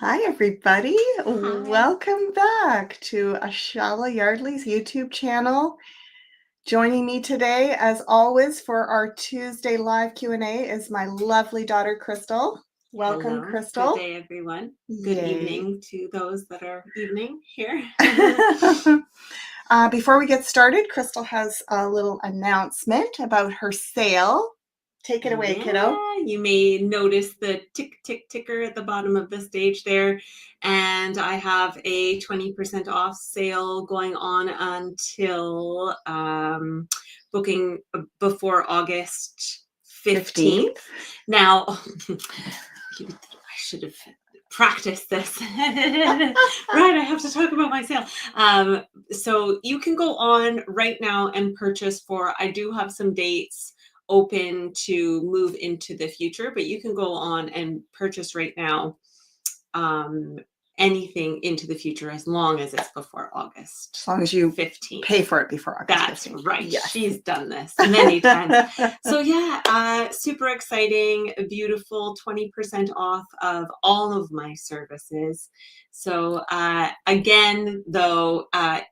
Hi, everybody. Hi. Welcome back to Ashala Yardley's YouTube channel. Joining me today, as always, for our Tuesday live Q&A is my lovely daughter, Crystal. Welcome, Hello. Good Crystal. day, everyone. Good Yay. evening to those that are evening here. Before we get started, Crystal has a little announcement about her sale. Take it away, kiddo. You may notice the ticker at the bottom of the stage there. And I have a 20% off sale going on until booking before August 15th. Now, I should have practiced this. Right, I have to talk about my sale. So you can go on right now and purchase I do have some dates open to move into the future, but you can go on and purchase right now anything into the future as long as it's before August. As long as you 15th. Pay for it before August That's 15th. right. Yes. She's done this many times. So yeah, super exciting, beautiful, 20% off of all of my services. So again, though,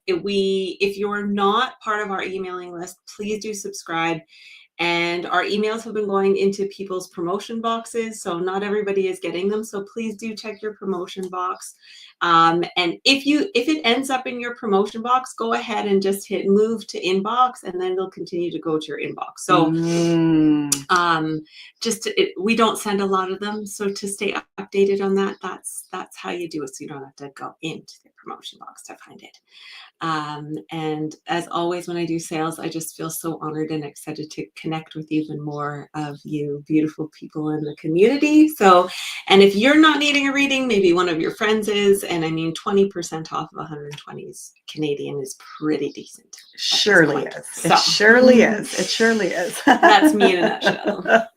if you're not part of our emailing list, please do subscribe. And our emails have been going into people's promotion boxes, so not everybody is getting them. So please do check your promotion box. And if it ends up in your promotion box, go ahead and just hit move to inbox, and then they'll continue to go to your inbox. So we don't send a lot of them, so to stay updated on that, that's how you do it, so you don't have to go into the promotion box to find it. And as always, when I do sales, I just feel so honored and excited to connect with even more of you beautiful people in the community. So, and if you're not needing a reading, maybe one of your friends is, and I mean, 20% off of 120 Canadian is pretty decent. Surely is. So, it surely is. It surely is. That's me in a nutshell.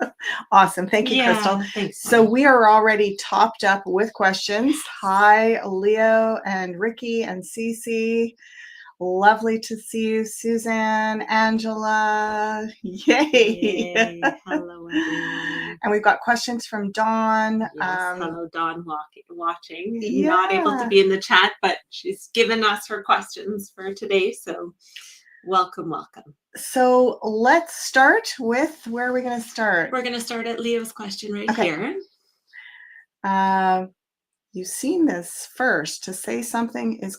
Awesome. Thank you, Crystal. Thanks. So we are already topped up with questions. Hi, Leo and Ricky and Cece. Lovely to see you, Suzanne, Angela. Yay. Hello, everyone. And we've got questions from Dawn. Yes, hello, Dawn, watching. Yeah. Not able to be in the chat, but she's given us her questions for today. So welcome. So let's start with, where are we going to start? We're going to start at Leo's question right here. You've seen this first. To say something is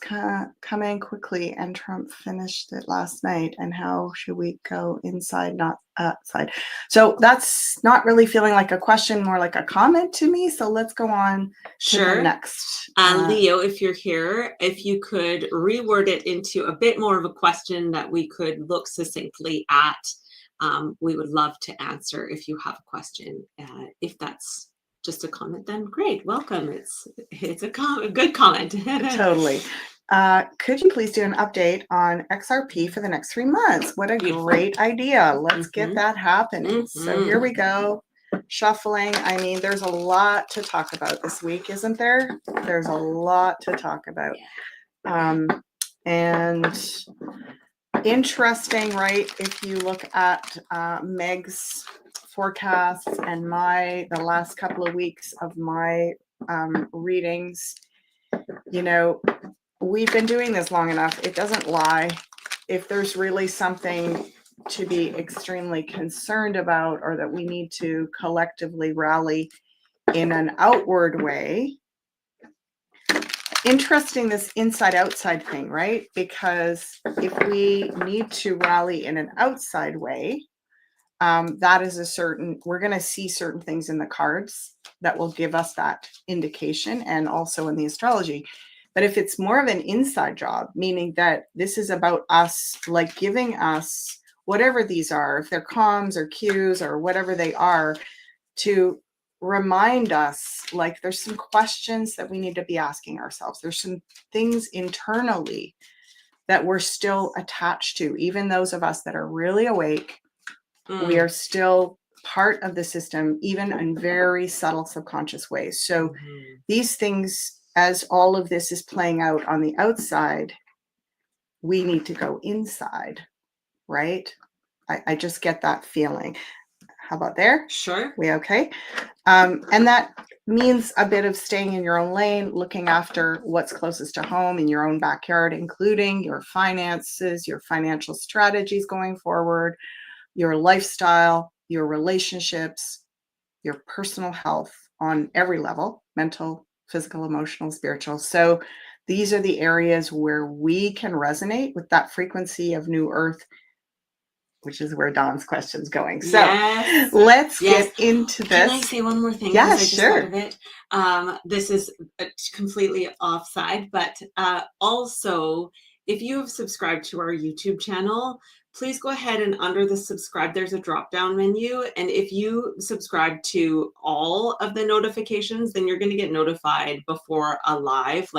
coming quickly, and Trump finished it last night. And how should we go inside, not outside? So that's not really feeling like a question, more like a comment to me. So let's go on to the next. Leo, if you're here, if you could reword it into a bit more of a question that we could look succinctly at, we would love to answer if you have a question. If that's just a comment, then great, welcome. It's a good comment. Totally. Could you please do an update on XRP for the next 3 months? What a great idea. Let's get that happening. So here we go. Shuffling. I mean, there's a lot to talk about this week, isn't there? There's a lot to talk about. And interesting, right? If you look at Meg's forecasts and the last couple of weeks of my readings, you know, we've been doing this long enough. It doesn't lie. If there's really something to be extremely concerned about, or that we need to collectively rally in an outward way. Interesting, this inside-outside thing, right? Because if we need to rally in an outside way, that is we're going to see certain things in the cards that will give us that indication, and also in the astrology. But if it's more of an inside job, meaning that this is about us, like giving us whatever these are, if they're comms or cues or whatever they are, to remind us, like, there's some questions that we need to be asking ourselves. There's some things internally that we're still attached to, even those of us that are really awake. We are still part of the system, even in very subtle subconscious ways. So these things, as all of this is playing out on the outside, we need to go inside, right? I just get that feeling. How about there? Sure. We okay? And that means a bit of staying in your own lane, looking after what's closest to home in your own backyard, including your finances, your financial strategies going forward, your lifestyle, your relationships, your personal health on every level, mental, physical, emotional, spiritual. So these are the areas where we can resonate with that frequency of new earth, which is where Dawn's question's going. So Yes. let's Yes. get into Can I this. say one more thing? Yeah, Because I just thought sure. of it. This is completely offside, but also, if you have subscribed to our YouTube channel, please go ahead and under the subscribe, there's a drop down menu. And if you subscribe to all of the notifications, then you're going to get notified before a live,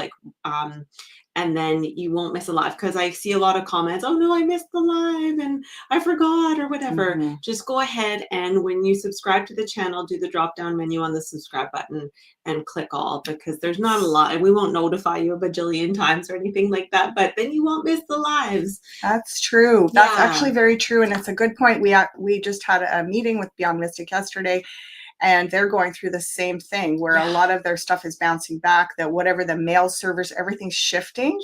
and then you won't miss a live, because I see a lot of comments, oh no, I missed the live and I forgot or whatever. Mhm. Just go ahead and when you subscribe to the channel, do the drop down menu on the subscribe button and click all, because there's not a lot. We won't notify you a bajillion times or anything like that, but then you won't miss the lives. That's true. That's Yeah. actually very true. And it's a good point. We just had a meeting with Beyond Mystic yesterday, and they're going through the same thing where a lot of their stuff is bouncing back, that whatever the mail servers, everything's shifting.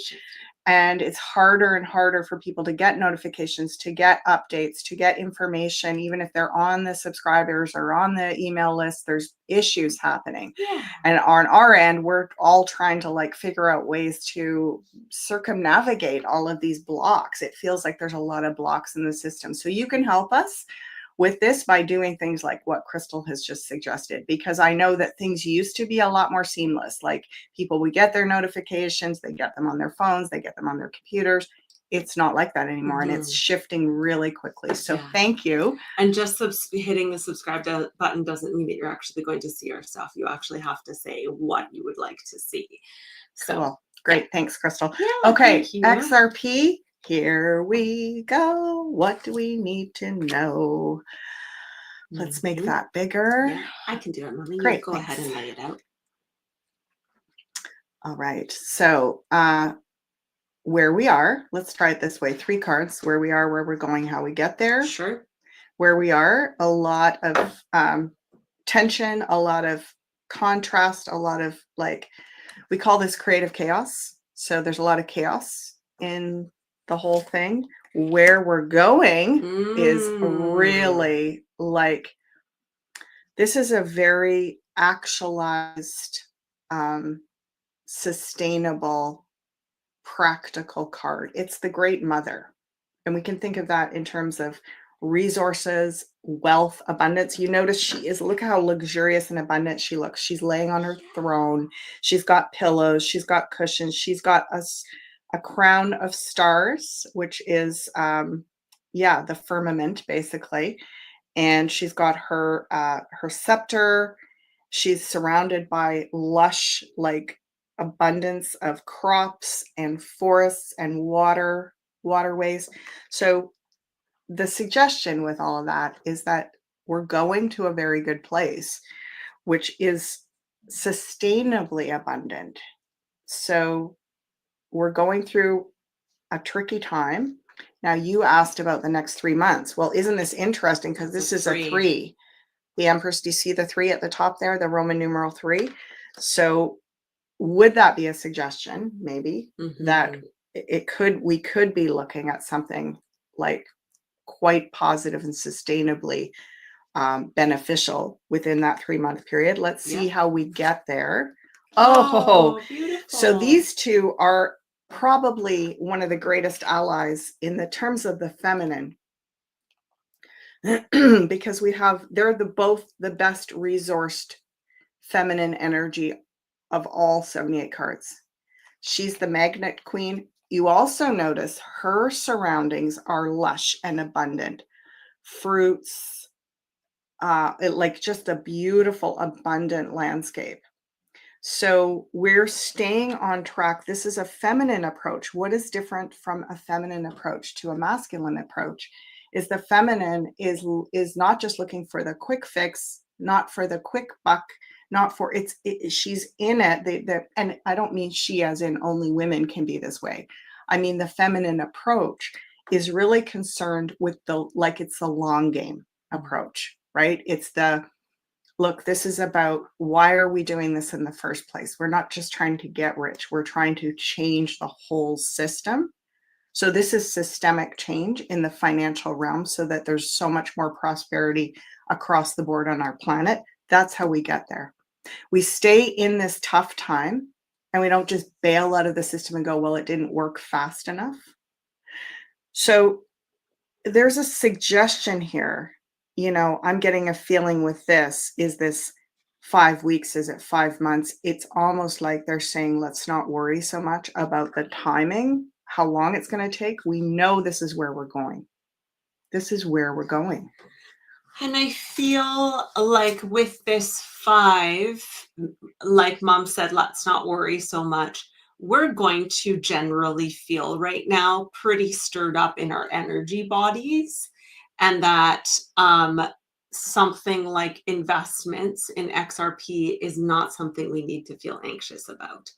And it's harder and harder for people to get notifications, to get updates, to get information. Even if they're on the subscribers or on the email list, there's issues happening. Yeah. And on our end, we're all trying to like figure out ways to circumnavigate all of these blocks. It feels like there's a lot of blocks in the system. So you can help us with this by doing things like what Crystal has just suggested, because I know that things used to be a lot more seamless. Like people would get their notifications, they get them on their phones, they get them on their computers. It's not like that anymore, and it's shifting really quickly. So thank you. And just hitting the subscribe button doesn't mean that you're actually going to see our stuff. You actually have to say what you would like to see. So cool. Great. Thanks, Crystal. Yeah, okay, thank you. XRP. Here we go. What do we need to know? Let's make that bigger. Yeah, I can do it, Mommy. Great. You go ahead and lay it out. All right. So where we are, let's try it this way. 3 cards, where we are, where we're going, how we get there. Sure. Where we are, a lot of tension, a lot of contrast, a lot of like, we call this creative chaos. So there's a lot of chaos in the whole thing. Where we're going is really like, this is a very actualized, sustainable, practical card. It's the Great Mother. And we can think of that in terms of resources, wealth, abundance. You notice she is, look how luxurious and abundant she looks. She's laying on her throne. She's got pillows. She's got cushions. She's got a crown of stars, which is, the firmament, basically. And she's got her scepter. She's surrounded by lush, like, abundance of crops and forests and waterways. So the suggestion with all of that is that we're going to a very good place, which is sustainably abundant. So we're going through a tricky time. Now, you asked about the next 3 months. Well, isn't this interesting? Because this is a 3. The Empress, do you see the 3 at the top there, the Roman numeral 3? So would that be a suggestion, maybe, that we could be looking at something like quite positive and sustainably beneficial within that 3-month period? Let's see how we get there. Oh, beautiful. So these two are probably one of the greatest allies in the terms of the feminine, because they're both the best resourced feminine energy of all 78 cards. She's the Magnet Queen. You also notice her surroundings are lush and abundant. Fruits, like just a beautiful, abundant landscape. So we're staying on track. This is a feminine approach. What is different from a feminine approach to a masculine approach is the feminine is not just looking for the quick fix, not for the quick buck, not for she's in it. And I don't mean she as in only women can be this way. I mean, the feminine approach is really concerned with it's the long game approach, right? It's the look, this is about why are we doing this in the first place? We're not just trying to get rich, we're trying to change the whole system. So this is systemic change in the financial realm so that there's so much more prosperity across the board on our planet. That's how we get there. We stay in this tough time and we don't just bail out of the system and go, well, it didn't work fast enough. So there's a suggestion here. I'm getting a feeling with this. Is this 5 weeks? Is it 5 months? It's almost like they're saying, let's not worry so much about the timing, how long it's going to take. We know this is where we're going. This is where we're going. And I feel like with this 5, like Mom said, let's not worry so much. We're going to generally feel right now pretty stirred up in our energy bodies, and that something like investments in XRP is not something we need to feel anxious about.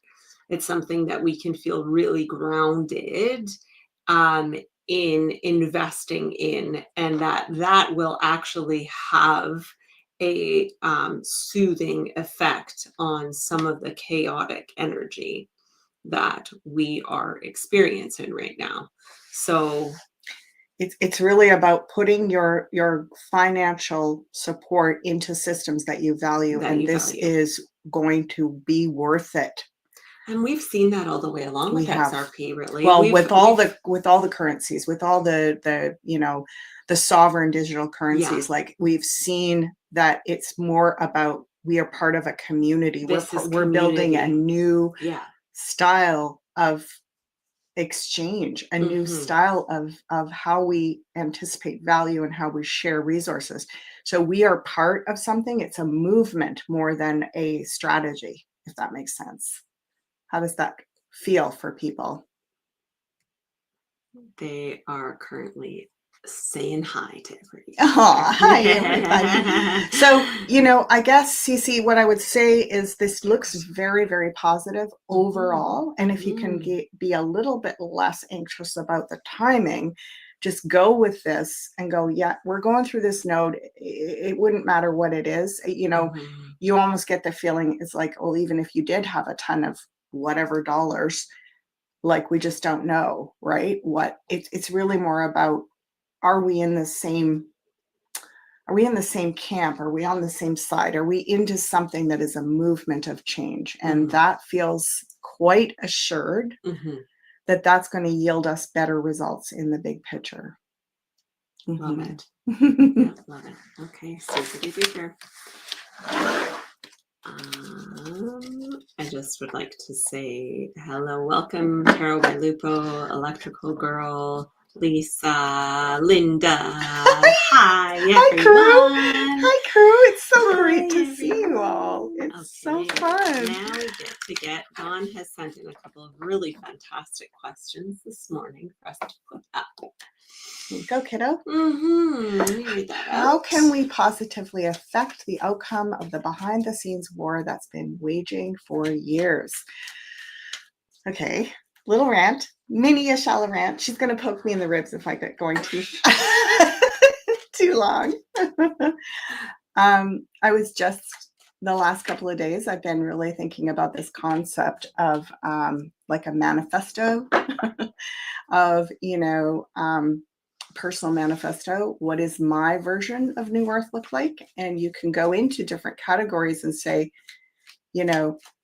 It's something that we can feel really grounded in investing in, and that will actually have a soothing effect on some of the chaotic energy that we are experiencing right now. So it's really about putting your financial support into systems that you value, and this is going to be worth it. And we've seen that all the way along with XRP, really. Well, with all the currencies, with all the the sovereign digital currencies, like we've seen that it's more about we are part of a community. We're building a new style of exchange, a new style of how we anticipate value and how we share resources. So we are part of something. It's a movement more than a strategy, if that makes sense. How does that feel for people? They are currently saying hi to everybody. Oh, hi everybody. So, I guess, Cece, what I would say is this looks very, very positive overall. And if you can be a little bit less anxious about the timing, just go with this and go, yeah, we're going through this node. It wouldn't matter what it is. You almost get the feeling it's like, well, even if you did have a ton of whatever dollars, like we just don't know, right? It's really more about, are we in the same camp? Are we on the same side? Are we into something that is a movement of change? And that feels quite assured that that's going to yield us better results in the big picture. Love it. Yeah, love it. Okay, super duper. I just would like to say hello, welcome, Tarot by Lupo, Electrical Girl, Lisa, Linda. Hi, everyone. Hi, crew. It's so great to see you all. It's so fun. Now we get Dawn has sent in a couple of really fantastic questions this morning for us to put up. Here you go, kiddo. Let me read that out. How can we positively affect the outcome of the behind-the-scenes war that's been waging for years? Okay, little rant, mini shallow rant. She's going to poke me in the ribs if I get going too long. I was just, the last couple of days, I've been really thinking about this concept of like a manifesto of, personal manifesto. What is my version of New Earth look like? And you can go into different categories and say,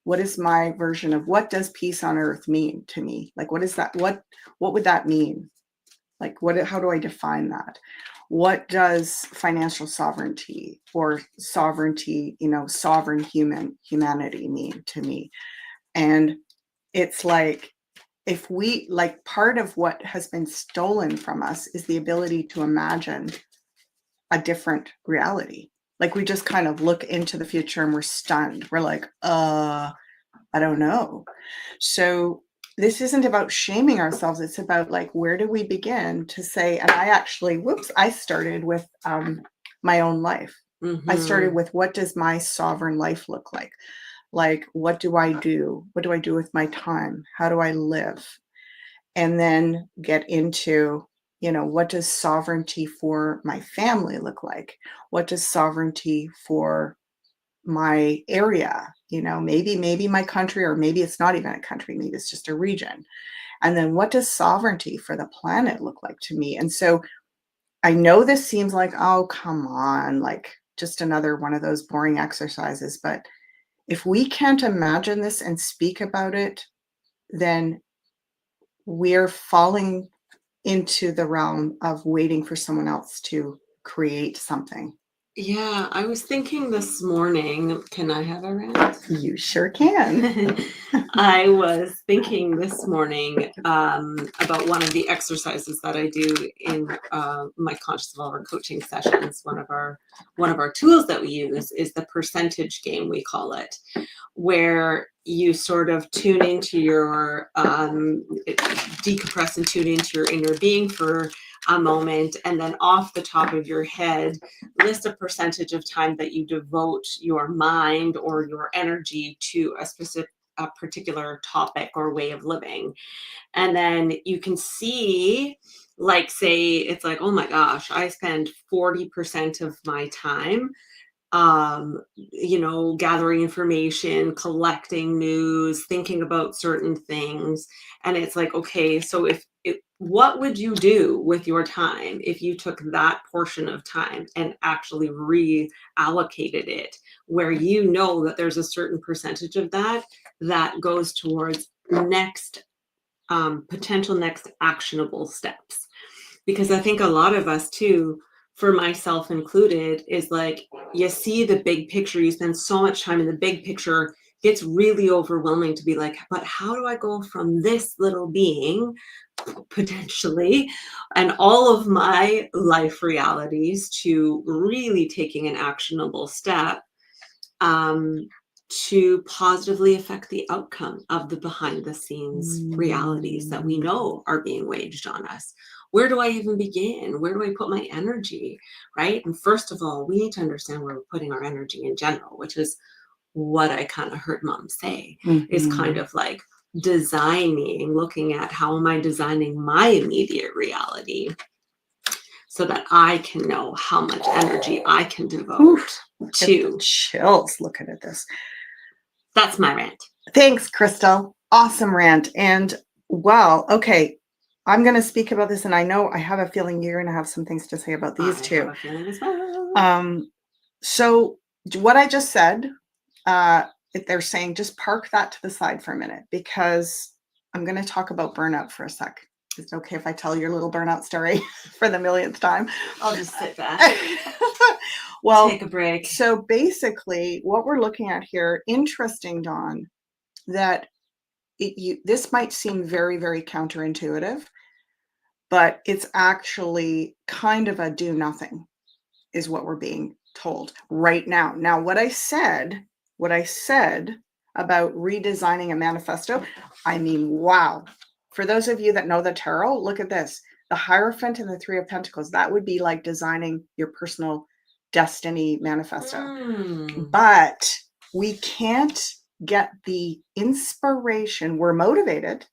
what is my version of, what does peace on earth mean to me? Like, what is that? What would that mean? Like, how do I define that? What does financial sovereignty or sovereignty, sovereign humanity mean to me? And it's like, if we, like, part of what has been stolen from us is the ability to imagine a different reality. Like, we just kind of look into the future and we're stunned. We're like, I don't know. So this isn't about shaming ourselves. It's about, like, where do we begin to say, and I started with my own life. I started with, what does my sovereign life look like? Like, what do I do? What do I do with my time? How do I live? And then get into, what does sovereignty for my family look like? What does sovereignty for my area, maybe my country, or maybe it's not even a country, maybe it's just a region. And then what does sovereignty for the planet look like to me? And so I know this seems like, oh, come on, like just another one of those boring exercises. But if we can't imagine this and speak about it, then we're falling into the realm of waiting for someone else to create something. Yeah, I was thinking this morning, can I have a rant? You sure can. I was thinking this morning about one of the exercises that I do in my conscious evolver coaching sessions. One of our tools that we use is the percentage game, we call it, where you sort of tune into your decompress and tune into your inner being for a moment, and then off the top of your head list a percentage of time that you devote your mind or your energy to a particular topic or way of living. And then you can see, like, say it's like, oh my gosh, I spend 40% of my time gathering information, collecting news, thinking about certain things. And it's like, okay, so what would you do with your time if you took that portion of time and actually reallocated it, where you know that there's a certain percentage of that goes towards potential next actionable steps? Because I think a lot of us too, for myself included, is like, you see the big picture, you spend so much time in the big picture, gets really overwhelming to be like, but how do I go from this little being potentially and all of my life realities to really taking an actionable step to positively affect the outcome of the behind the scenes realities that we know are being waged on us? Where do I even begin? Where do I put my energy, right? And first of all, we need to understand where we're putting our energy in general, which is what I kind of heard mom say, is kind of like looking at how am I designing my immediate reality so that I can know how much energy I can devote to. Chills looking at this. That's my rant. Thanks, Crystal. Awesome rant. And well, okay, I'm going to speak about this, and I know I have a feeling you're going to have some things to say about these two. I have a feeling as well. So what I just said, they're saying just park that to the side for a minute, because I'm going to talk about burnout for a sec. Is it okay if I tell your little burnout story for the millionth time? I'll just sit back. Well, take a break. So basically what we're looking at here, interesting, Dawn, that this might seem very, very counterintuitive, but it's actually kind of a do nothing is what we're being told right now. Now, what I said about redesigning a manifesto, I mean, wow. For those of you that know the tarot, look at this. The Hierophant and the Three of Pentacles, that would be like designing your personal destiny manifesto. But we can't get the inspiration. We're motivated.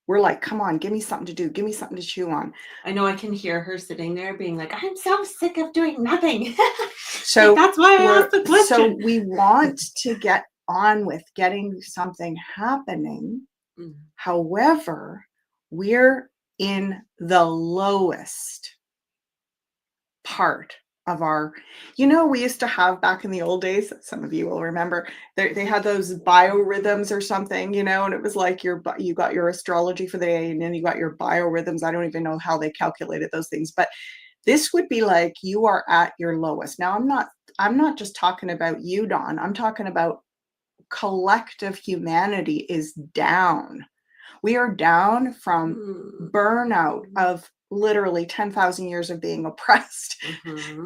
We're like, come on, give me something to do. Give me something to chew on. I know, I can hear her sitting there being like, I'm so sick of doing nothing. So like, that's why I asked the question. So we want to get on with getting something happening. However, we're in the lowest part of our, we used to have back in the old days, some of you will remember, they had those biorhythms or something, and it was like you got your astrology for the day, and then you got your biorhythms. I don't even know how they calculated those things, but this would be like you are at your lowest. Now, I'm not just talking about you, Dawn. I'm talking about collective humanity is down. We are down from burnout of literally 10,000 years of being oppressed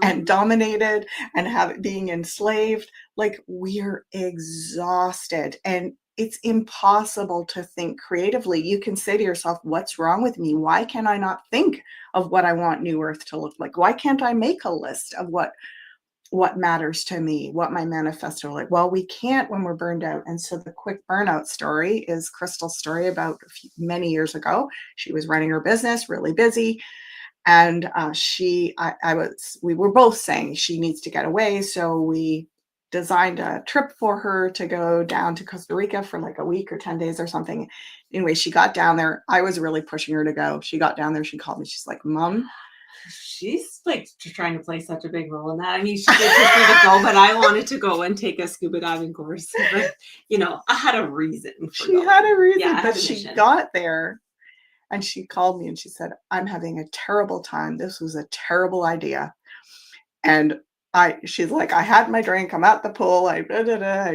and dominated and being enslaved. Like, we're exhausted, and it's impossible to think creatively. You can say to yourself, what's wrong with me? Why can I not think of what I want New Earth to look like? Why can't I make a list of what matters to me, what my manifesto like? Well, we can't when we're burned out. And so the quick burnout story is Crystal's story about many years ago. She was running her business, really busy. And we were both saying she needs to get away. So we designed a trip for her to go down to Costa Rica for like a week or 10 days or something. Anyway, she got down there. I was really pushing her to go. She got down there. She called me. She's like, Mom, She's like trying to play such a big role in that. I mean, she did push me to go, but I wanted to go and take a scuba diving course. But I had a reason. She had a reason, Yeah, I had but a she mission. got there and she called me and she said, I'm having a terrible time. This was a terrible idea. And she's like, I had my drink. I'm at the pool. I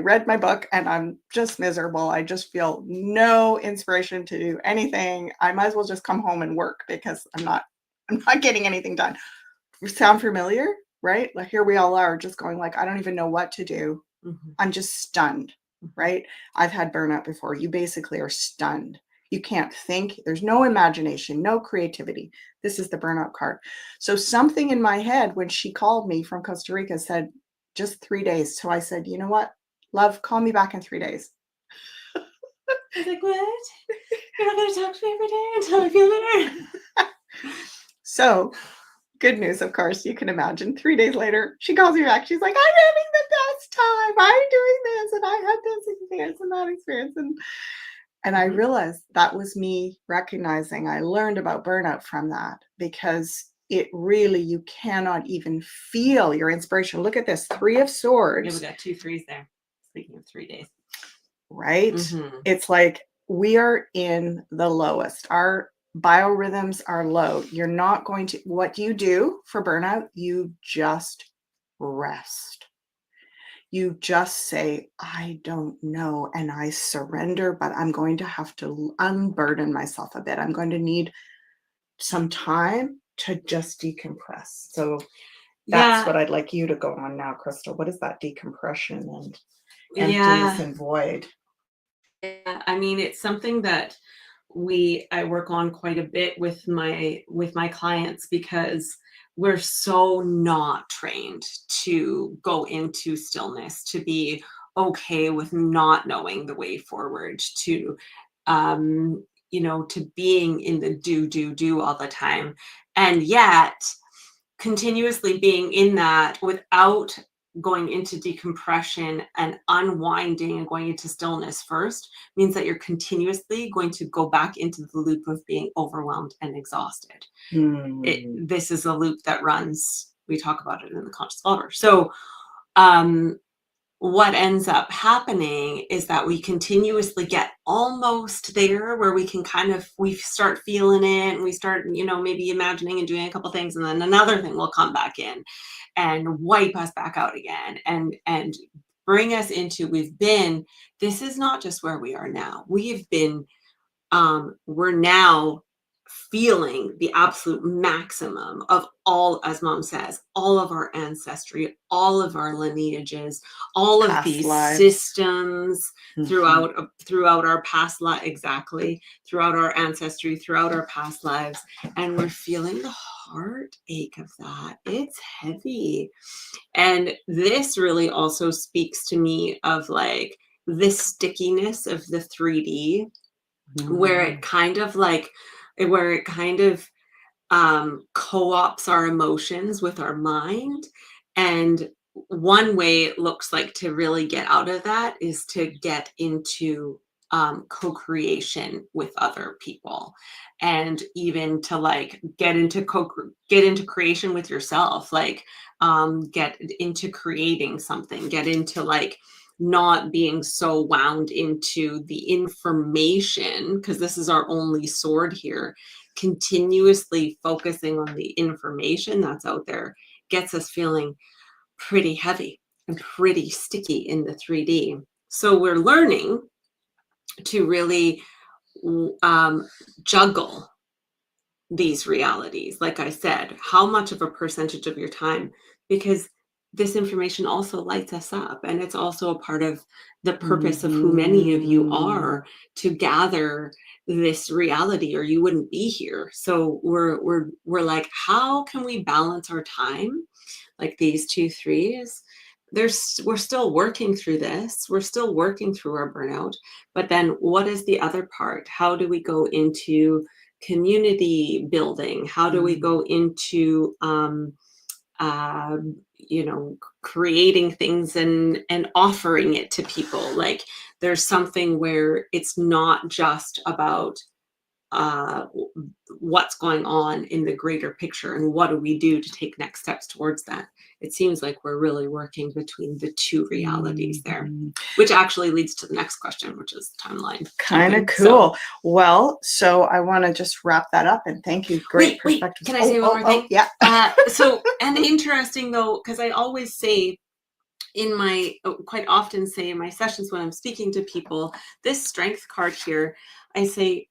read my book and I'm just miserable. I just feel no inspiration to do anything. I might as well just come home and work because I'm not getting anything done. Sound familiar? Right? Like here we all are just going like, I don't even know what to do. Mhm. I'm just stunned, right? I've had burnout before. You basically are stunned. You can't think. There's no imagination, no creativity. This is the burnout card. So something in my head when she called me from Costa Rica said, just 3 days. So I said, you know what? Love, call me back in 3 days. I was like, what? You're not going to talk to me every day until I feel better? So good news, of course, you can imagine. 3 days later, she calls me back. She's like, I'm having the best time. I'm doing this, and I had this experience and that experience. And I realized that was me recognizing I learned about burnout from that because it really, you cannot even feel your inspiration. Look at this 3 of Yeah, Swords, we got 2 3s there. Speaking of 3 days. right? Mhm. It's like we are in the lowest. Our biorhythms are low. You're not going to, what do you do for burnout? You just rest. You just say, I don't know, and I surrender, but I'm going to have to unburden myself a bit. I'm going to need some time to just decompress. So that's Yeah, what I'd like you to go on now, Crystal. What is that decompression and emptiness yeah. and void? Yeah, I mean, it's something that I work on quite a bit with my clients because we're so not trained to go into stillness, to be okay with not knowing the way forward, to to being in the do all the time. And yet continuously being in that without going into decompression and unwinding and going into stillness first means that you're continuously going to go back into the loop of being overwhelmed and exhausted. Hmm. This is a loop that runs, we talk about it in the Conscious Evolver. So um, what ends up happening is that we continuously get almost there where we start feeling it and we start maybe imagining and doing a couple things, and then another thing will come back in and wipe us back out again and bring us into this is not just where we are now. We're now feeling the absolute maximum of all, as Mom says, all of our ancestry, all of our lineages, all of Past these lives. systems Mhm. throughout our past life, exactly, throughout our ancestry, throughout our past lives. And we're feeling the heartache of that. It's heavy. And this really also speaks to me of like this stickiness of the 3D where it kind of co-ops our emotions with our mind. And one way it looks like to really get out of that is to get into co-creation with other people, and even to like get into creation with yourself, like get into creating something, get into like not being so wound into the information, because this is our only sword here. Continuously focusing on the information that's out there gets us feeling pretty heavy and pretty sticky in the 3D. So we're learning to really juggle these realities. Like I said, how much of a percentage of your time, because this information also lights us up, and it's also a part of the purpose of who many of you are, to gather this reality, or you wouldn't be here. So we're like, how can we balance our time? Like these 2 3s, we're still working through this, we're still working through our burnout, but then what is the other part? How do we go into community building? How do we go into creating things and offering it to people. Like there's something where it's not just about uh, what's going on in the greater picture and what do we do to take next steps towards that. It seems like we're really working between the two realities there, which actually leads to the next question, which is timeline. Kind of jumping. cool. Well, so I want to just wrap that up and thank you. Great Wait, perspective. can I say one more thing? Yeah. So, and interesting though, because I always say quite often say in my sessions when I'm speaking to people, this strength card here, I say,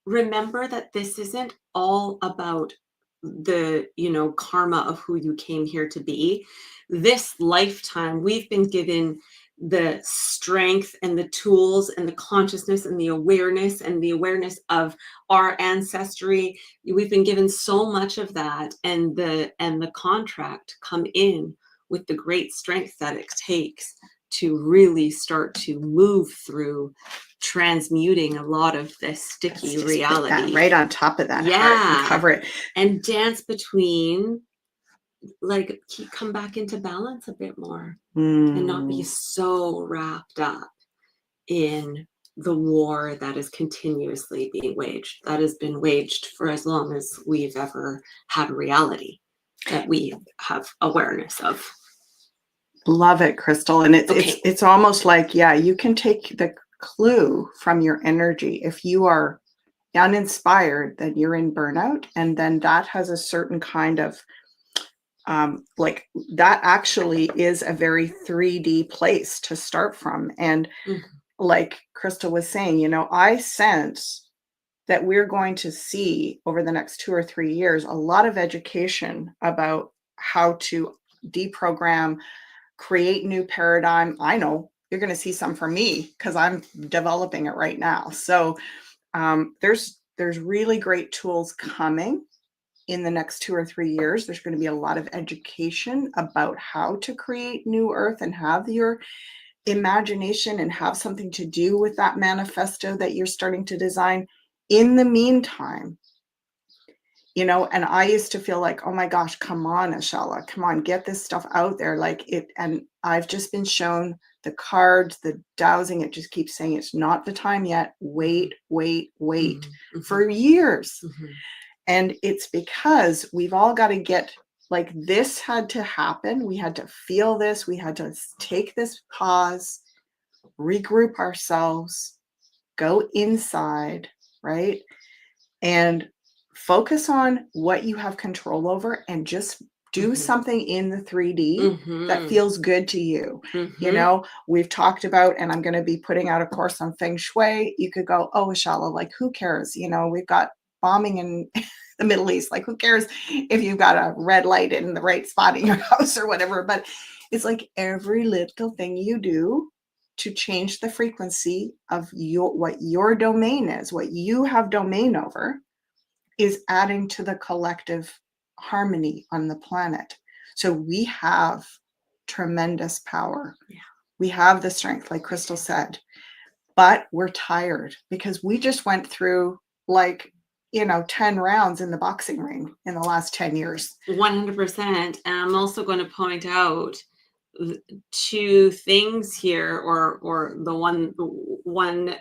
remember that this isn't all about the karma of who you came here to be. This lifetime we've been given the strength and the tools and the consciousness and the awareness of our ancestry. We've been given so much of that, and the contract come in with the great strength that it takes to really start to move through transmuting a lot of this sticky reality. Put that right on top of that. Yeah. Heart and cover it. And dance between, like, come back into balance a bit more and not be so wrapped up in the war that is continuously being waged, that has been waged for as long as we've ever had reality, that we have awareness of. Love it, Crystal. And it's almost like, yeah, you can take the clue from your energy. If you are uninspired, then you're in burnout. And then that has a certain kind of, like that actually is a very 3D place to start from. And like Crystal was saying, I sense that we're going to see over the next 2 or 3 years, a lot of education about how to deprogram, create new paradigm. I know you're going to see some from me because I'm developing it right now. So there's really great tools coming in the next 2 or 3 years. There's going to be a lot of education about how to create new earth and have your imagination and have something to do with that manifesto that you're starting to design. In the meantime, and I used to feel like, oh my gosh, come on, Ashala, come on, get this stuff out there. Like it, and I've just been shown the cards, the dowsing, it just keeps saying it's not the time yet. Wait for years. And it's because we've all got to get, like, this had to happen. We had to feel this. We had to take this pause, regroup ourselves, go inside, right? And focus on what you have control over and just do something in the 3D that feels good to you. We've talked about, and I'm going to be putting out a course on Feng Shui. You could go, oh, Ashala, like, who cares? We've got bombing in the Middle East. Like, who cares if you've got a red light in the right spot in your house or whatever? But it's like every little thing you do to change the frequency of what your domain is, what you have domain over, is adding to the collective harmony on the planet. So we have tremendous power. Yeah. We have the strength, like Crystal said, but we're tired because we just went through 10 rounds in the boxing ring in the last 10 years. 100%. And I'm also going to point out 2 things here, or the one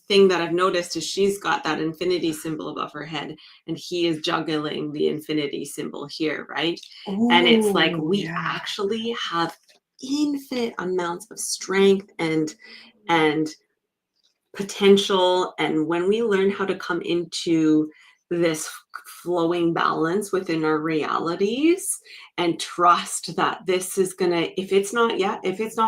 thing that I've noticed is she's got that infinity symbol above her head and he is juggling the infinity symbol here, right? Ooh, and it's like we actually have infinite amounts of strength and potential, and when we learn how to come into this flowing balance within our realities and trust that this is gonna, if it's not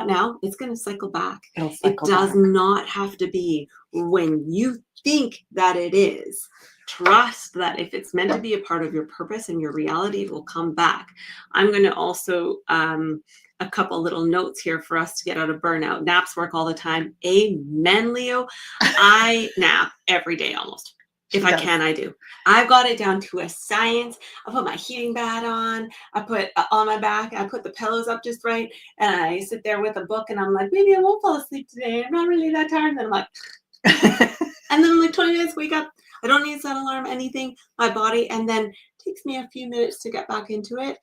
now, it's gonna cycle back. It does not have to be when you think that it is. Trust that if it's meant to be a part of your purpose and your reality, it will come back. I'm going to also a couple little notes here for us to get out of burnout. Naps work all the time. Amen, Leo. I nap every day almost. If I can, I do. I've got it down to a science. I put my heating pad on. I put on my back. I put the pillows up just right. And I sit there with a book and I'm like, maybe I won't fall asleep today. I'm not really that tired. And then I'm like, and then I'm like 20 minutes, wake up. I don't need to set an alarm, anything, my body. And then it takes me a few minutes to get back into it.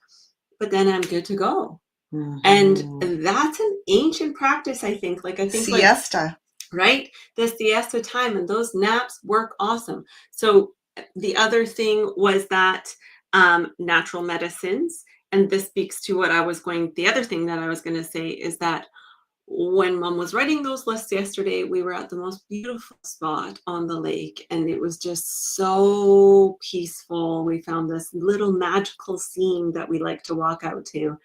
but then I'm good to go. And Mhm. that's an ancient practice, I think. Like, I think, like, Siesta. right? The siesta time and those naps work awesome. So the other thing was that natural medicines, and this speaks to what I was going, the other thing that I was going to say is that when mom was writing those lists yesterday, we were at the most beautiful spot on the lake and it was just so peaceful. We found this little magical scene that we like to walk out to.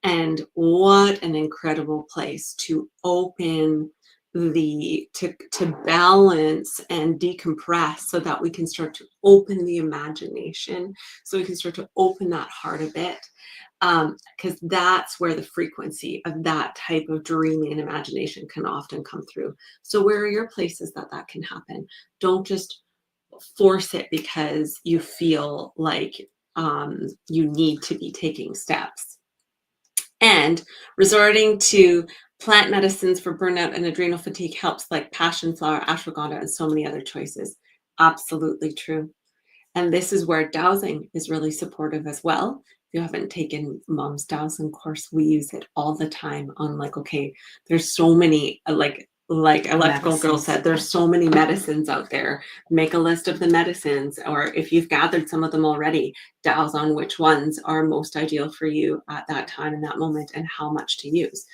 And what an incredible place to open to balance and decompress so that we can start to open the imagination, so we can start to open that heart a bit, because that's where the frequency of that type of dreaming and imagination can often come through. So where are your places that that can happen? Don't just force it because you feel like you need to be taking steps. And resorting to plant medicines for burnout and adrenal fatigue helps, like passion flower, ashwagandha, and so many other choices. Absolutely true. And this is where dowsing is really supportive as well. If you haven't taken mom's dowsing course, we use it all the time on, like, okay, there's so many, like Electrical Girl Medicines. said, there's so many medicines out there. Make a list of the medicines, or if you've gathered some of them already, douse on which ones are most ideal for you at that time in that moment and how much to use.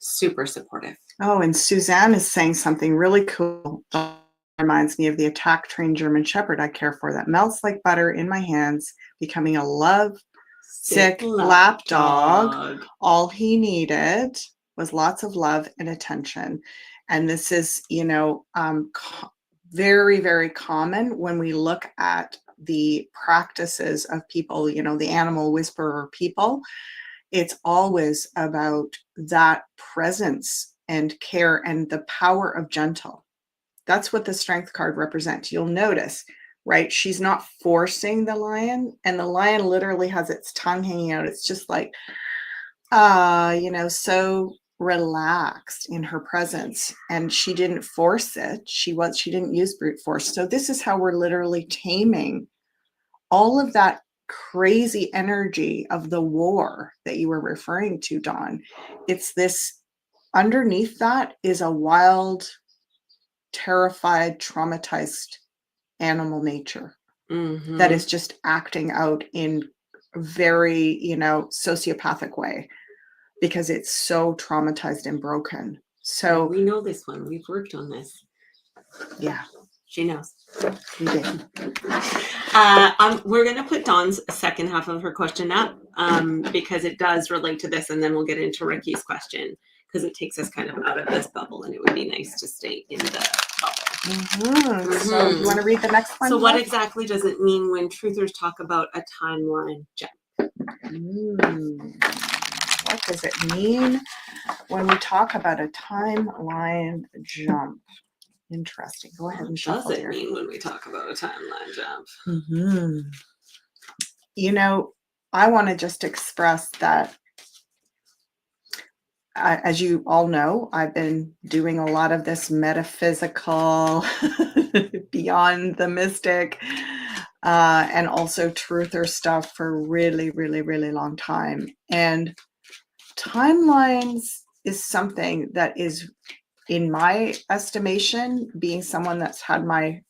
Super supportive. Oh, and Suzanne is saying something really cool. That reminds me of the attack trained German Shepherd I care for that melts like butter in my hands, becoming a love sick lap dog. All he needed was lots of love and attention. And this is, very, very common when we look at the practices of people, the animal whisperer people. It's always about that presence and care and the power of gentle. That's what the strength card represents. You'll notice, right? She's not forcing the lion, and the lion literally has its tongue hanging out. It's just like, so relaxed in her presence. And she didn't force it. She didn't use brute force. So this is how we're literally taming all of that crazy energy of the war that you were referring to, Dawn. It's this, underneath that is a wild, terrified, traumatized animal nature that is just acting out in a very, sociopathic way because it's so traumatized and broken. So we know this one. We've worked on this. Yeah, she knows. We did. We're going to put Dawn's second half of her question up because it does relate to this, and then we'll get into Ricky's question because it takes us kind of out of this bubble, and it would be nice to stay in the bubble. So you want to read the next one? So what exactly does it mean when truthers talk about a timeline jump? What does it mean when we talk about a timeline jump? Interesting. Go ahead and shuffle. What does it mean when we talk about a timeline jump? I want to just express that, as you all know, I've been doing a lot of this metaphysical, beyond the mystic, and also truther stuff for a really, really, really long time. And timelines is something that is, in my estimation, being someone that's had my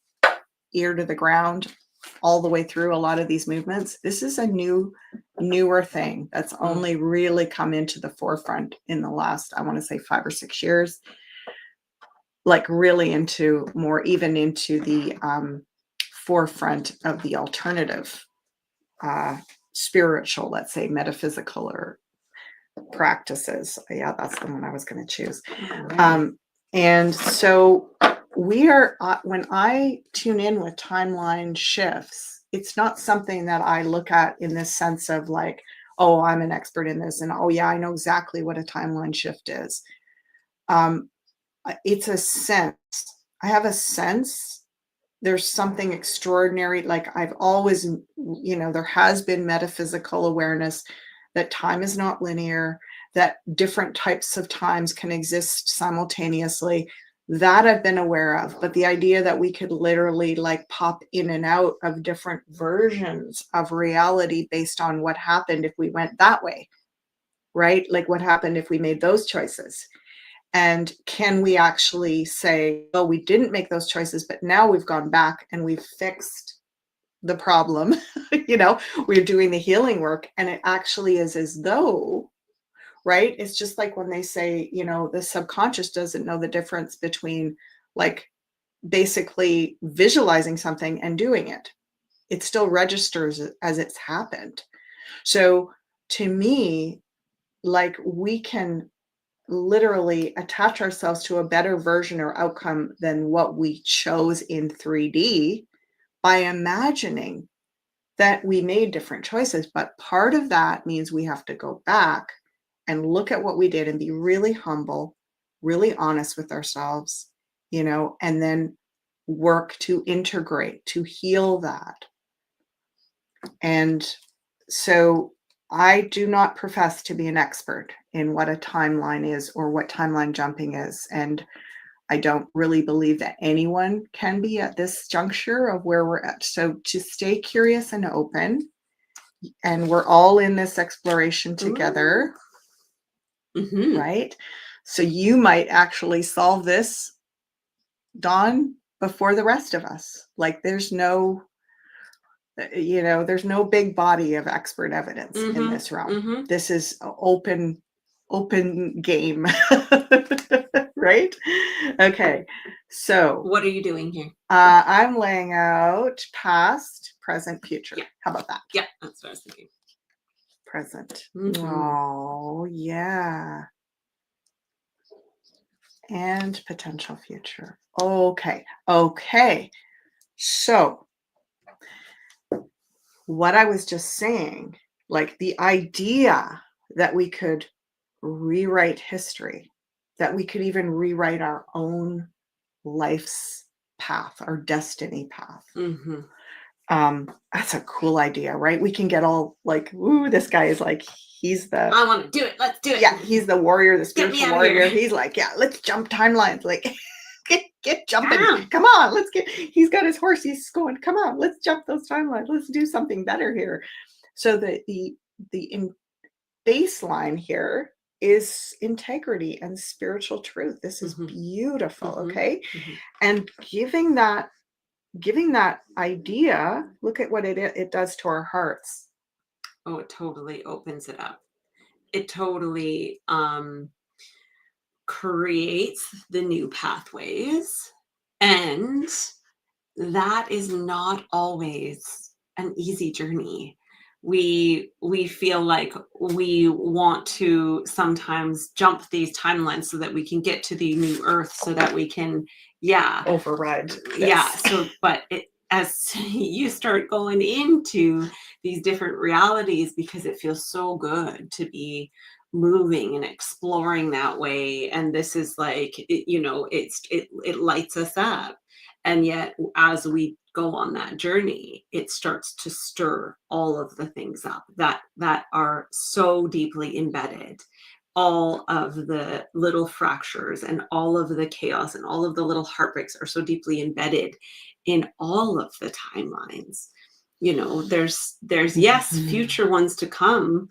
ear to the ground all the way through a lot of these movements, this is a newer thing that's only really come into the forefront in the last, I want to say 5 or 6 years, like really into more, even into the forefront of the alternative spiritual, let's say metaphysical or practices. Yeah, that's the one I was going to choose. And so we are, when I tune in with timeline shifts, it's not something that I look at in this sense of like, oh, I'm an expert in this, and oh yeah, I know exactly what a timeline shift is. It's a sense. I have a sense there's something extraordinary. Like I've always, there has been metaphysical awareness that time is not linear, that different types of times can exist simultaneously, That I've been aware of, but the idea that we could literally like pop in and out of different versions of reality based on what happened if we went that way, right? Like what happened if we made those choices? And can we actually say, well, we didn't make those choices, but now we've gone back and we've fixed the problem, we're doing the healing work, and it actually is as though, right? It's just like when they say, the subconscious doesn't know the difference between like basically visualizing something and doing it. It still registers as it's happened. So to me, like we can literally attach ourselves to a better version or outcome than what we chose in 3D by imagining that we made different choices. But part of that means we have to go back and look at what we did and be really humble, really honest with ourselves, and then work to integrate, to heal that. And so I do not profess to be an expert in what a timeline is or what timeline jumping is. And I don't really believe that anyone can be at this juncture of where we're at. So to stay curious and open, and we're all in this exploration together, right? So you might actually solve this, Dawn, before the rest of us. Like there's no big body of expert evidence in this realm. This is open game. Right? Okay. So what are you doing here? I'm laying out past, present, future. Yeah. How about that? Yeah, that's what I was thinking. Present. Oh, yeah. And potential future. Okay. So what I was just saying, like the idea that we could rewrite history, that we could even rewrite our own life's path, our destiny path. That's a cool idea, right? We can get all like, ooh, this guy is like, I want to do it. Let's do it. Yeah, he's the warrior, the spiritual warrior. Here. He's like, yeah, let's jump timelines. Like, get jumping. Come on, he's got his horse. He's going, come on, let's jump those timelines. Let's do something better here. So the baseline here is integrity and spiritual truth. This is beautiful. Okay. And giving that idea, look at what it does to our hearts. Oh, it totally opens it up. It totally creates the new pathways, and that is not always an easy journey. We feel like we want to sometimes jump these timelines so that we can get to the new earth, so that we can override this. But as you start going into these different realities, because it feels so good to be moving and exploring that way, and this is like it lights us up. And yet as we go on that journey, it starts to stir all of the things up that are so deeply embedded. All of the little fractures and all of the chaos and all of the little heartbreaks are so deeply embedded in all of the timelines. There's yes, future ones to come.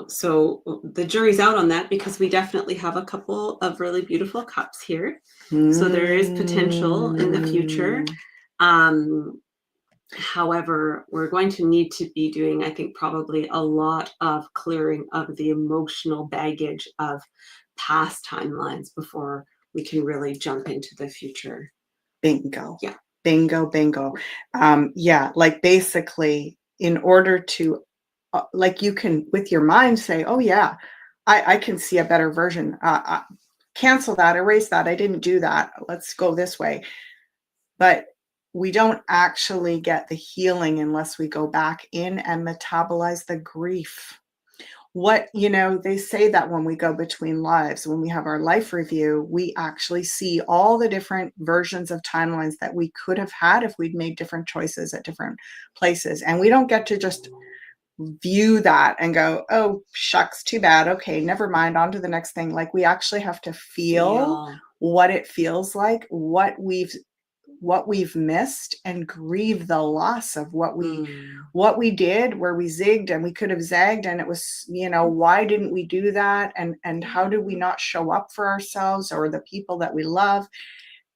So the jury's out on that, because we definitely have a couple of really beautiful cups here. So there is potential in the future. However, we're going to need to be doing, I think, probably a lot of clearing of the emotional baggage of past timelines before we can really jump into the future. Bingo. Yeah. Bingo. Like basically, in order to, like you can, with your mind say, oh yeah, I can see a better version. Cancel that, erase that. I didn't do that. Let's go this way. But we don't actually get the healing unless we go back in and metabolize the grief. They say that when we go between lives, when we have our life review, we actually see all the different versions of timelines that we could have had if we'd made different choices at different places. And we don't get to just view that and go, oh, shucks, too bad. Okay, never mind. On to the next thing. Like we actually have to feel Feel. what it feels like, what we've missed, and grieve the loss of Mm. what we did, where we zigged and we could have zagged, and it was, why didn't we do that, and how did we not show up for ourselves or the people that we love.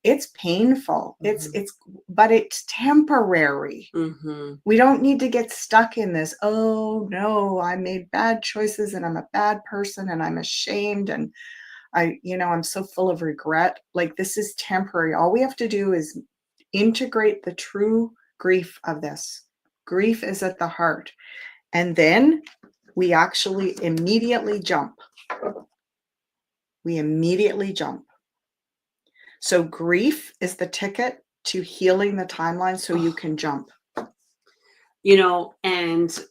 It's painful. Mhm. But it's temporary. Mhm. We don't need to get stuck in this, oh no, I made bad choices and I'm a bad person and I'm ashamed and I'm so full of regret. Like this is temporary. All we have to do is integrate the true grief of this. Grief is at the heart. And then we actually immediately jump. We immediately jump. So grief is the ticket to healing the timeline so you can jump. And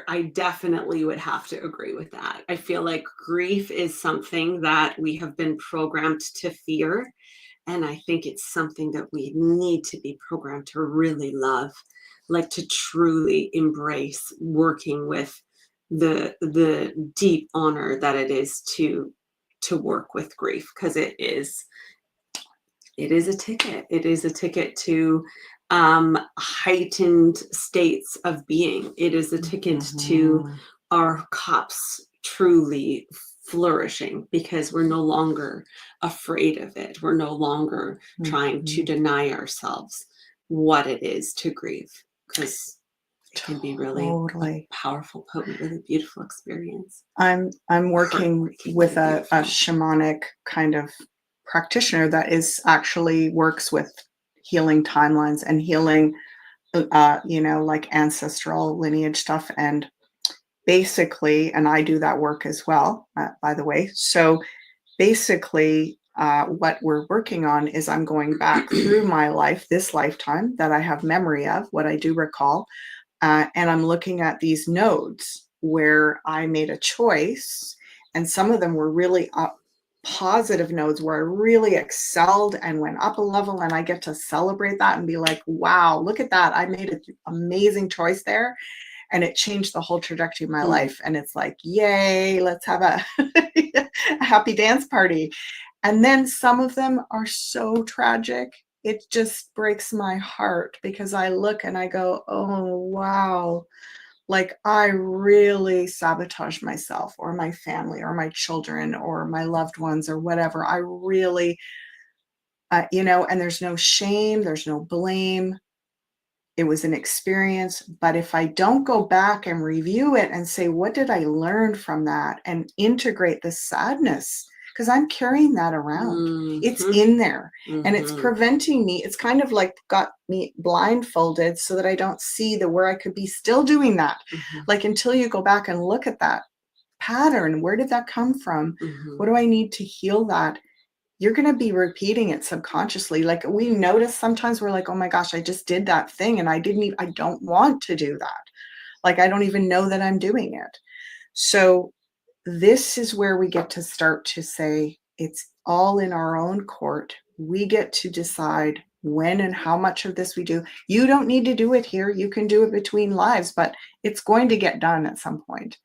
I definitely would have to agree with that. I feel like grief is something that we have been programmed to fear. And I think it's something that we need to be programmed to really love, like to truly embrace working with the deep honor that it is to work with grief, because it is a ticket. It is a ticket to heightened states of being. It is a ticket to Mhm. our cups truly flourishing, because we're no longer afraid of it. We're no longer trying to Mhm. deny ourselves what it is to grieve, because it can be really a Totally. powerful, potent, really beautiful experience. I'm working Heartbreaking, with really a beautiful. shamanic kind of practitioner that is actually works with healing timelines and healing, like ancestral lineage stuff. And basically, and I do that work as well, by the way. So basically, what we're working on is I'm going back through my life, this lifetime that I have memory of, what I do recall, and I'm looking at these nodes where I made a choice, and some of them were really positive nodes where I really excelled and went up a level, and I get to celebrate that and be like, wow, look at that. I made an amazing choice there, and it changed the whole trajectory of my Mm. life. And it's like, yay, let's have a, a happy dance party. And then some of them are so tragic. It just breaks my heart because I look and I go, oh, wow. Like I really sabotaged myself or my family or my children or my loved ones or whatever. I really, and there's no shame, there's no blame. It was an experience. But if I don't go back and review it and say, what did I learn from that and integrate the sadness? Because I'm carrying that around. It's Mhm. in there and it's Mhm. preventing me. It's kind of like got me blindfolded so that I don't see where I could be still doing that. Mhm. Like until you go back and look at that pattern, where did that come from? Mhm. What do I need to heal that? You're going to be repeating it subconsciously. Like we notice sometimes we're like, oh my gosh, I just did that thing and I don't want to do that. Like I don't even know that I'm doing it. So this is where we get to start to say it's all in our own court. We get to decide when and how much of this we do. You don't need to do it here. You can do it between lives, but it's going to get done at some point.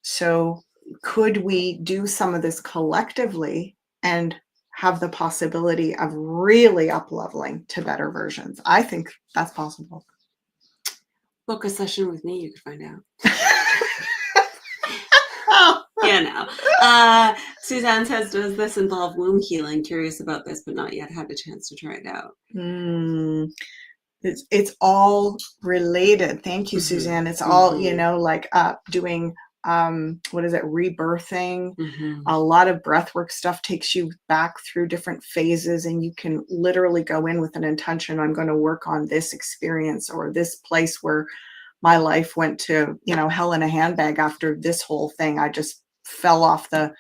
So, could we do some of this collectively and have the possibility of really up leveling to better versions? I think that's possible. Book a session with me, you could find out. Oh. No. Suzanne says, does this involve womb healing? Curious about this, but not yet had a chance to try it out. It's all related. Thank you, Mhm. Suzanne. It's all, Mhm. like doing what is it, rebirthing. Mhm. A lot of breathwork stuff takes you back through different phases, and you can literally go in with an intention. I'm going to work on this experience or this place where my life went to, hell in a handbag after this whole thing. I just fell off the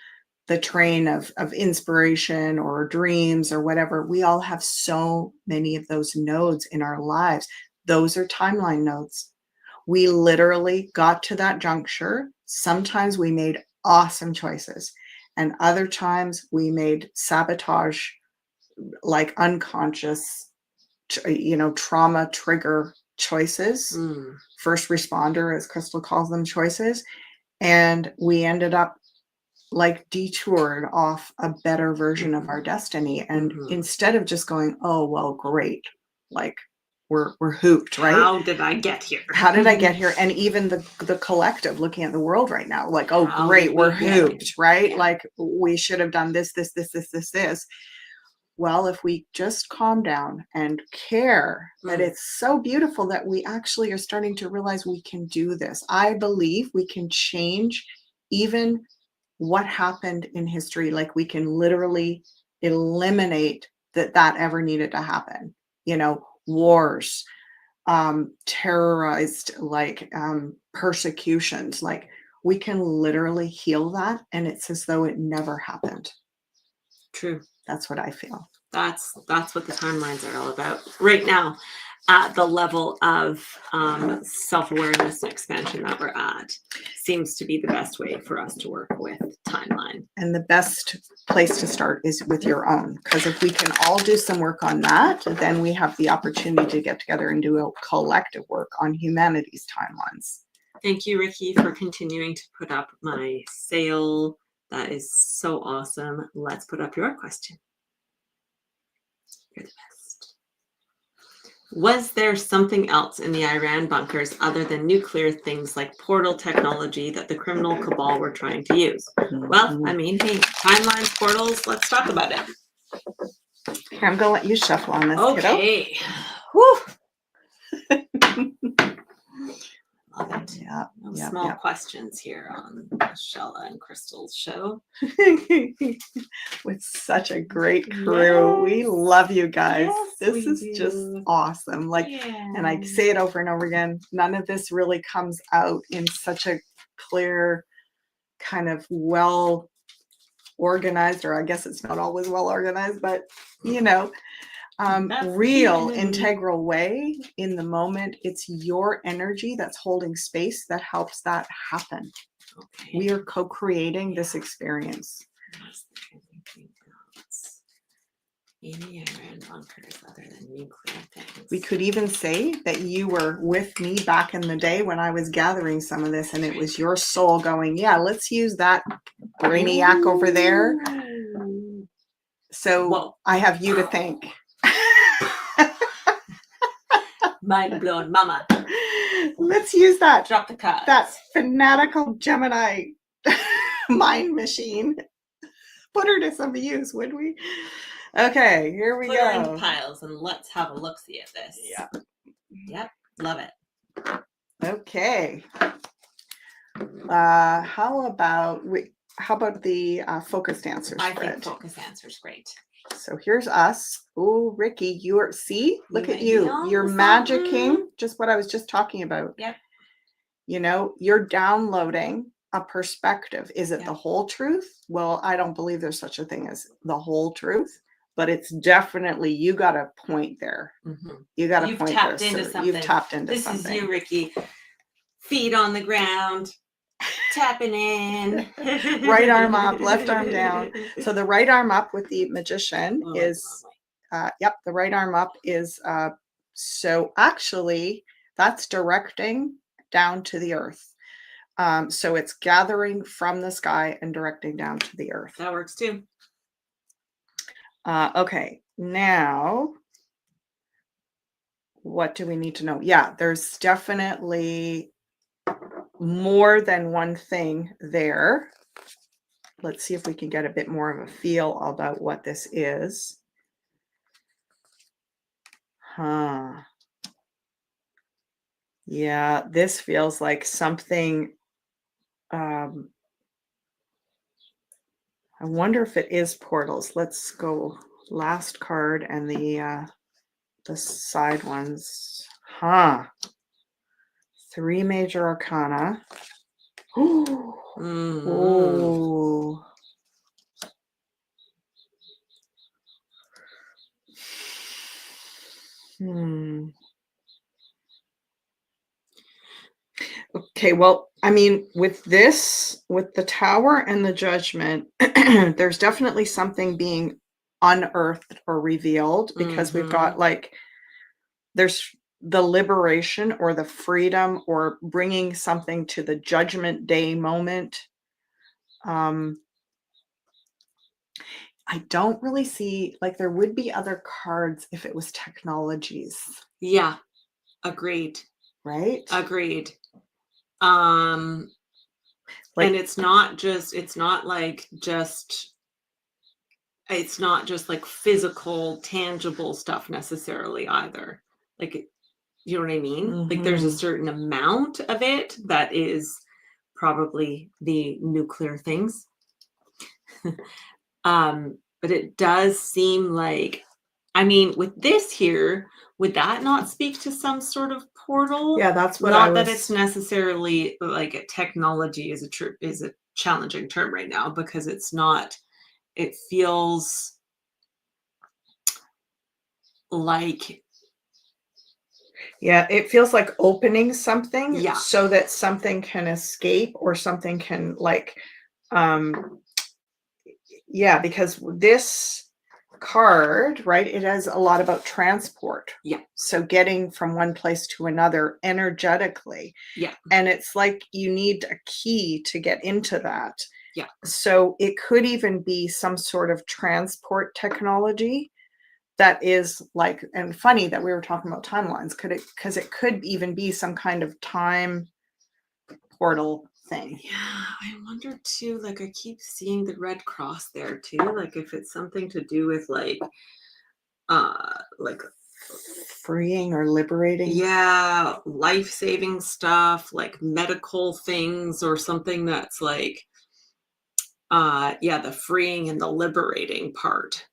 train of inspiration or dreams or whatever. We all have so many of those nodes in our lives. Those are timeline nodes. We literally got to that juncture. Sometimes we made awesome choices, and other times we made sabotage, like unconscious, trauma trigger choices, Mm. first responder, as Crystal calls them, choices. And we ended up like detoured off a better version of our destiny. And Mhm. instead of just going, oh, well, great, like we're hooped, right? How did I get here? How did I get here? And even the collective looking at the world right now, like, oh, How great, did we're we get here? hooped, right? Yeah. Like we should have done this. Well, if we just calm down and care, that Mm. it's so beautiful that we actually are starting to realize we can do this. I believe we can change even what happened in history. Like we can literally eliminate that ever needed to happen. You know, wars, terrorized, like persecutions. Like we can literally heal that, and it's as though it never happened. True. That's what I feel. That's what the timelines are all about right now. At the level of self-awareness and expansion that we're at, seems to be the best way for us to work with timeline. And the best place to start is with your own, because if we can all do some work on that, then we have the opportunity to get together and do a collective work on humanity's timelines. Thank you, Ricky, for continuing to put up my sale. That is so awesome. Let's put up your question. You're the best. Was there something else in the Iran bunkers other than nuclear things like portal technology that the criminal cabal were trying to use? Well, I mean, hey, timelines, portals, let's talk about it. Here, I'm gonna let you shuffle on this, Okay. Whew. Love it. kiddo. Yeah. No Yep, small yep. questions here on Michelle and Crystal's show. With such a great crew. We Yes. love you guys. Yes, This we is just do. awesome. Like, Yeah. and I say it over and over again, none of this really comes out in such a clear, kind of well organized, or I guess it's not always well organized, but you know, That's real humanity. integral way in the moment. It's your energy that's holding space that helps that happen. Okay. We are co-creating this experience. Was there anything else in the Iran bunkers other than nuclear things? We could even say that you were with me back in the day when I was gathering some of this, and it was your soul going, yeah, let's use that brainiac over there. Ooh. So Whoa. I have you to thank. Mind blown, mama. Let's use that Drop the cards. that fanatical Gemini mind machine. Put her to some use, would we? Okay, here we Put her into go. piles and let's have a look-see at this. Yeah. Yep. Love it. Okay. How about the focused answer I spread? think focus answer is great. So here's us. Oh, Ricky, you're look You at might be you. on You're to magicking, something. just what I was just talking about. Yep. You know, you're downloading a perspective. Is it Yep. the whole truth? Well, I don't believe there's such a thing as the whole truth, but it's definitely, you got a point there. Mhm. You got a You've point tapped there. into Sir. something. You've tapped into This something. is you, Ricky. Feet on the ground, tapping in. Right arm up, left arm down. So the right arm up with the magician Oh, is, yep, the right arm up is, so actually that's directing down to the earth. So it's gathering from the sky and directing down to the earth. that works too. Okay, now what do we need to know? Yeah, there's definitely more than one thing there. Let's see if we can get a bit more of a feel about what this is. Yeah, this feels like something. I wonder if it is portals. Let's go last card and the side ones. 3 major arcana. Mhm. Oh. Okay, well, I mean, with this, with the tower and the judgment, there's definitely something being unearthed or revealed, because we've got like, there's the liberation or the freedom or bringing something to the judgment day moment. I don't really see, like, there would be other cards if it was technologies, Yeah, agreed. right? Agreed. And Like, it's not like physical, tangible stuff necessarily either. Like, you know what I mean? Like, there's a mhm. certain amount of it that is probably the nuclear things. But it does seem like, I mean, with this here, would that not speak to some sort of portal? Yeah, that's what I Not that it's was. necessarily like a technology is a challenging term right now, because it's not. It feels like, Yeah, it feels like opening something yeah, so that something can escape or something can, like, um yeah, because this card, right, it has a lot about transport. yeah, So getting from one place to another energetically. yeah, And it's like you need a key to get into that. yeah, So it could even be some sort of transport technology that is like, and funny that we were talking about timelines. Could it, because it could even be some kind of time portal thing. yeah. I wonder too. Like, I keep seeing the Red Cross there too. Like, if it's something to do with like, Freeing or liberating. yeah, life-saving stuff, like medical things, or something that's like, yeah, the freeing and the liberating part.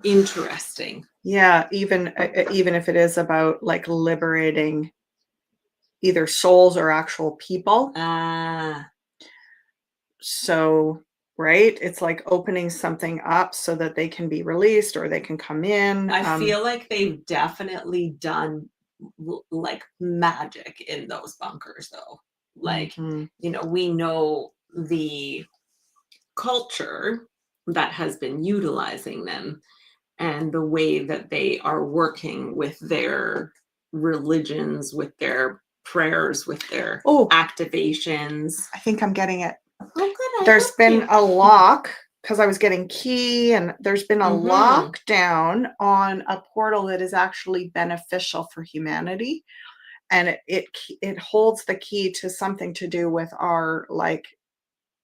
Interesting. Yeah, even if it is about like liberating either souls or actual people. Ah, So, right, it's like opening something up so that they can be released or they can come in. I feel like they've definitely done like magic in those bunkers though. Like, Mhm. we know the culture that has been utilizing them, and the way that they are working with their religions, with their prayers, with their Oh, activations. I think I'm getting it. Oh, good. I There's helped been you. a lock because I was getting key, and there's been a Mm-hmm. lockdown on a portal that is actually beneficial for humanity. And it holds the key to something to do with our, like,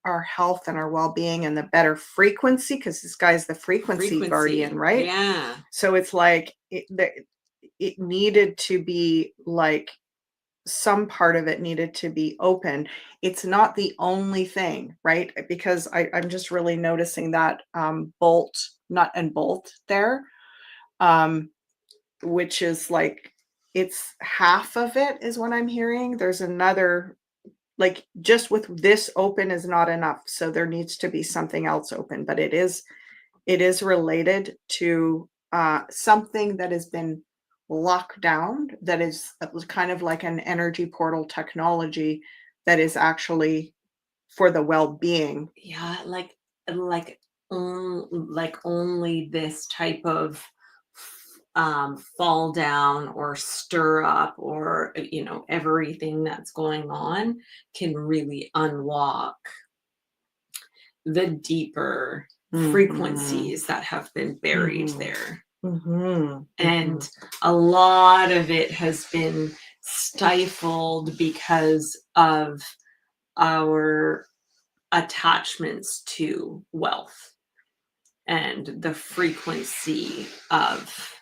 our health and our well-being and the better frequency, because this guy's the frequency guardian, Frequency. right? Yeah. So it's like it needed to be like, some part of it needed to be open. It's not the only thing, right? Because I'm just really noticing that bolt, nut and bolt there, um, which is like, it's half of it is what I'm hearing. There's another, like, just with this open is not enough. So there needs to be something else open, but it is related to something that has been locked down, that is, that was kind of like an energy portal technology that is actually for the well-being. Yeah, like only this type of fall down or stir up, or everything that's going on can really unlock the deeper Mhm. frequencies that have been buried Mhm. there. Mhm. Mhm. And a lot of it has been stifled because of our attachments to wealth and the frequency of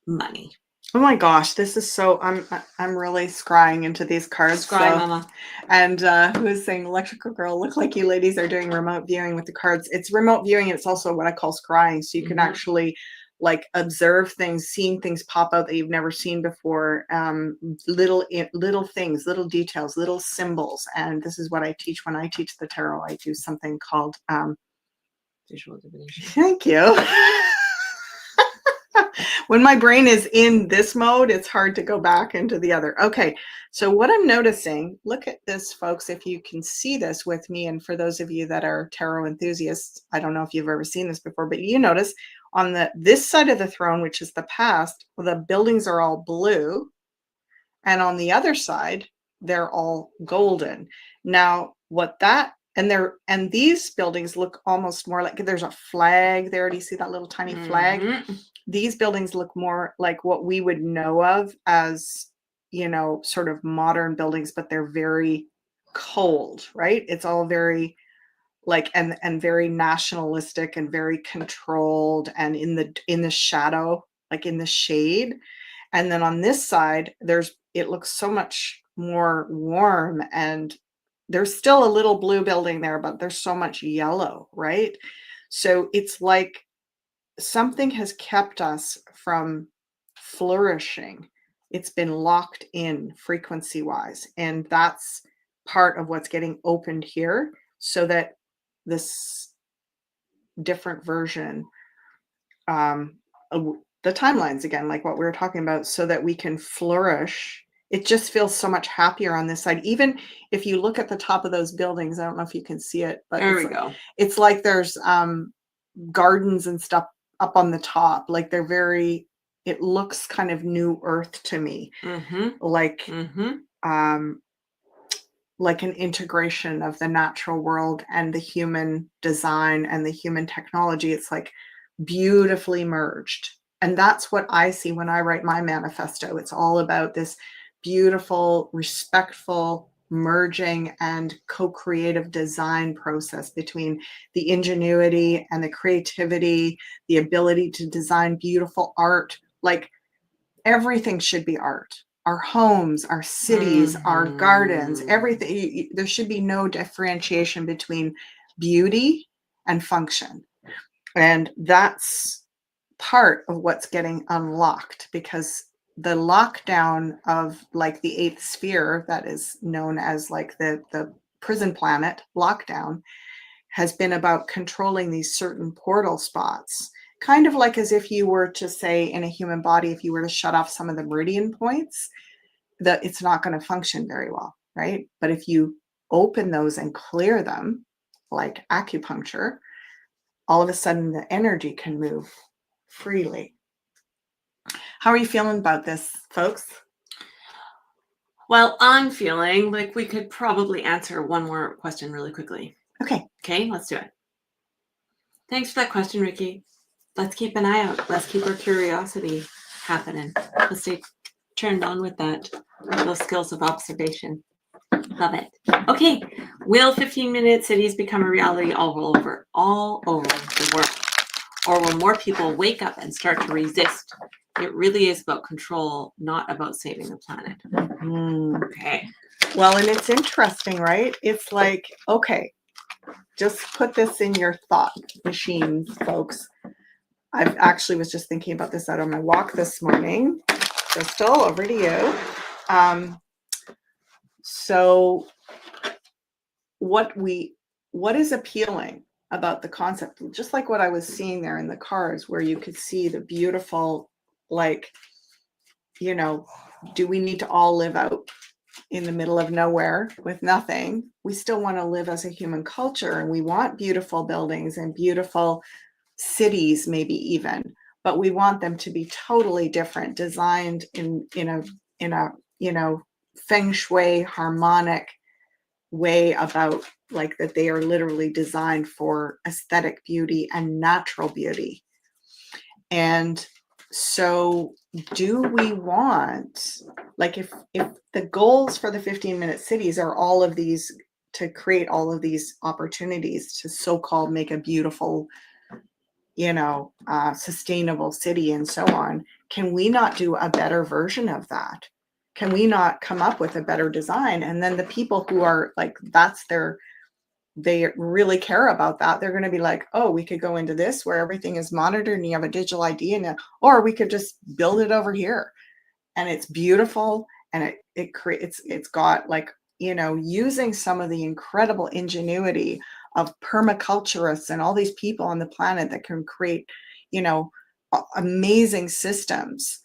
money. Oh my gosh, this is so, I'm really scrying into these cards. Scry, So, mama. and who is saying, electrical girl, look like you ladies are doing remote viewing with the cards. It's remote viewing, it's also what I call scrying. So you can Mhm. actually, like, observe things, seeing things pop out that you've never seen before. Little things, little details, little symbols. And this is what I teach when I teach the tarot. I do something called Visual divination. thank you. when my brain is in this mode, it's hard to go back into the other. Okay, so what I'm noticing, look at this, folks, if you can see this with me, and for those of you that are tarot enthusiasts, I don't know if you've ever seen this before, but you notice on this side of the throne, which is the past, the buildings are all blue, and on the other side, they're all golden. Now, and these buildings look almost more like there's a flag there. Do you see that little tiny flag? These buildings look more like what we would know of as, sort of modern buildings, but they're very cold, right? It's all very like and very nationalistic and very controlled and in the shadow, like in the shade. And then on this side, it looks so much more warm, and there's still a little blue building there, but there's so much yellow, right? So it's like something has kept us from flourishing. It's been locked in frequency wise. And that's part of what's getting opened here, so that this different version, the timelines again, like what we were talking about, so that we can flourish. It just feels so much happier on this side. Even if you look at the top of those buildings, I don't know if you can see it, but there we go. It's like there's gardens and stuff up on the top. Like it looks kind of new earth to me. Like like an integration of the natural world and the human design and the human technology. It's like beautifully merged. And that's what I see when I write my manifesto. It's all about this beautiful, respectful merging and co-creative design process between the ingenuity and the creativity, the ability to design beautiful art. Like everything should be art. Our homes, our cities, our gardens, everything. There should be no differentiation between beauty and function. And that's part of what's getting unlocked, because the lockdown of like the eighth sphere, that is known as like the prison planet lockdown, has been about controlling these certain portal spots. Kind of like as if you were to say in a human body, if you were to shut off some of the meridian points, that it's not going to function very well, right? But if you open those and clear them, like acupuncture, all of a sudden the energy can move freely. How are you feeling about this, folks? Well, I'm feeling like we could probably answer one more question really quickly. Okay, let's do it. Thanks for that question, Ricky. Let's keep an eye out. Let's keep our curiosity happening. Let's stay turned on with those skills of observation. Love it. Okay, will 15-minute cities become a reality all over the world? Or will more people wake up and start to resist? It really is about control, not about saving the planet. Okay. Well, and it's interesting, right? It's like, okay, just put this in your thought machine, folks. I actually was just thinking about this out on my walk this morning. Crystal, over to you. So what is appealing about the concept, just like what I was seeing there in the cards, where you could see the beautiful, like, do we need to all live out in the middle of nowhere with nothing? We still want to live as a human culture, and we want beautiful buildings and beautiful cities, maybe even, but we want them to be totally different, designed in a feng shui harmonic way, about like that they are literally designed for aesthetic beauty and natural beauty. And so do we want, like, if the goals for the 15-minute cities are all of these, to create all of these opportunities to so-called make a beautiful, sustainable city and so on, can we not do a better version of that? Can we not come up with a better design? And then the people who are like, they really care about that, they're going to be like, oh, we could go into this where everything is monitored and you have a digital ID, or we could just build it over here and it's beautiful, and it's got like, using some of the incredible ingenuity of permaculturists and all these people on the planet that can create, amazing systems.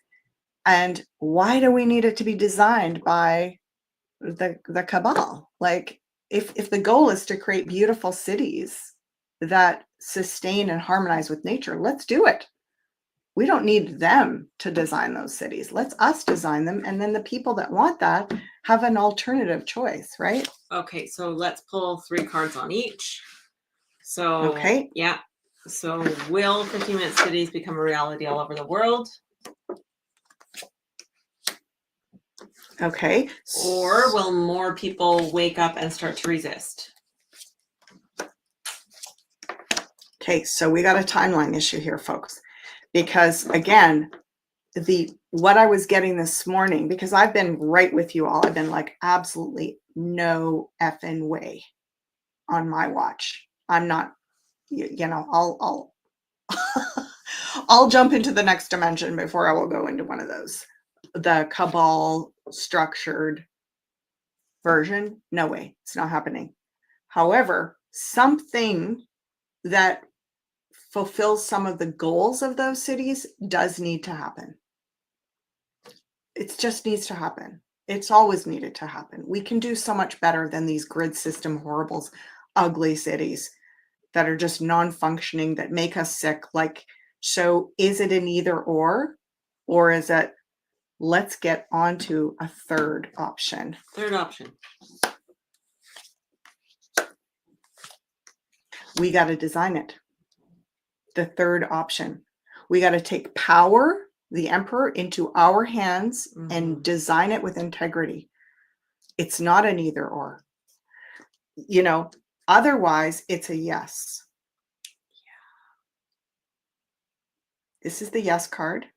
And why do we need it to be designed by the cabal? Like, if the goal is to create beautiful cities that sustain and harmonize with nature, let's do it. We don't need them to design those cities. Let's us design them. And then the people that want that have an alternative choice, right? Okay, so let's pull 3 cards on each. So, Okay. yeah. So, will 15-minute cities become a reality all over the world? Okay. Or will more people wake up and start to resist? Okay, so we got a timeline issue here, folks, because again, what I was getting this morning, because I've been right with you all, I've been like, absolutely no effing way on my watch. I'm not, you know, I'll I'll jump into the next dimension before I will go into one of those. The cabal structured version, no way, it's not happening. However, something that fulfills some of the goals of those cities does need to happen. It just needs to happen. It's always needed to happen. We can do so much better than these grid system horribles, ugly cities that are just non-functioning, that make us sick. Like, so is it an either or is it, let's get onto a third option? Third option. We got to design it. The third option. We got to take power, the emperor, into our hands and design it with integrity. It's not an either or. You know, otherwise it's a yes. This is the yes card.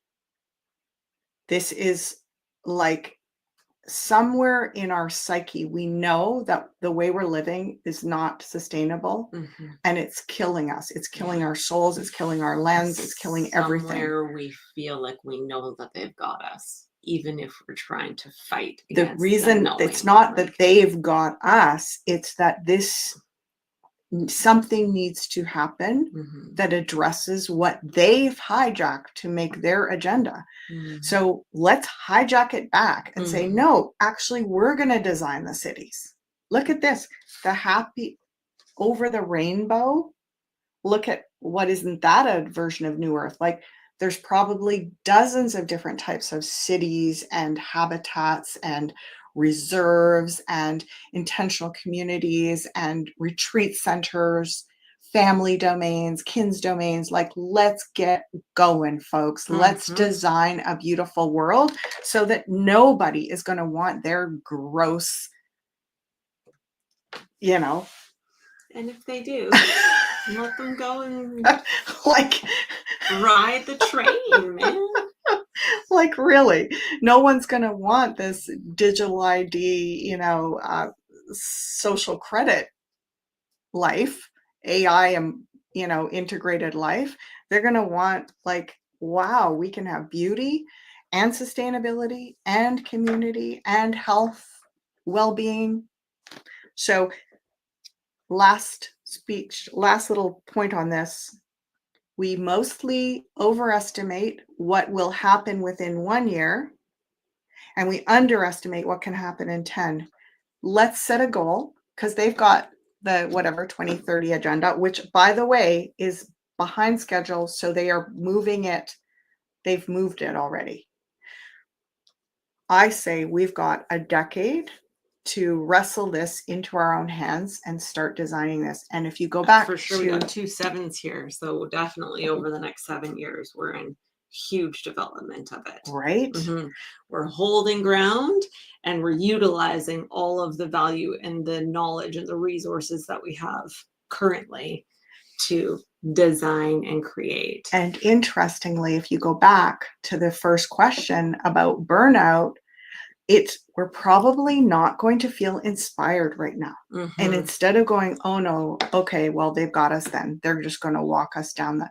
This is like somewhere in our psyche, we know that the way we're living is not sustainable and it's killing us. It's killing our souls. It's killing our lands. It's killing everything. Somewhere we feel like we know that they've got us, even if we're trying to fight. The reason it's not that they've got us, it's that something needs to happen that addresses what they've hijacked to make their agenda. So let's hijack it back and say, no, actually, we're going to design the cities. Look at this, the happy over the rainbow. Look at what, isn't that a version of New Earth? Like, there's probably dozens of different types of cities and habitats and reserves and intentional communities and retreat centers, family domains, kins domains. Like, let's get going, folks. Let's design a beautiful world so that nobody is going to want their gross, you know. And if they do, let them go and like ride the train, man. Like, really, no one's going to want this digital ID, you know, social credit life, AI and, you know, integrated life. They're going to want, like, wow, we can have beauty and sustainability and community and health, well-being. So last little point on this. We mostly overestimate what will happen within 1 year, and we underestimate what can happen in 10. Let's set a goal, because they've got the whatever 2030 agenda, which, by the way, is behind schedule. So they are moving it. They've moved it already. I say we've got a decade to wrestle this into our own hands and start designing this. And if you go back, for sure, we got 2 7s here, so definitely over the next 7 years, we're in huge development of it. Right? We're holding ground and we're utilizing all of the value and the knowledge and the resources that we have currently to design and create. And interestingly, if you go back to the first question about burnout, we're probably not going to feel inspired right now. And instead of going, oh no, okay, well, they've got us then. They're just going to walk us down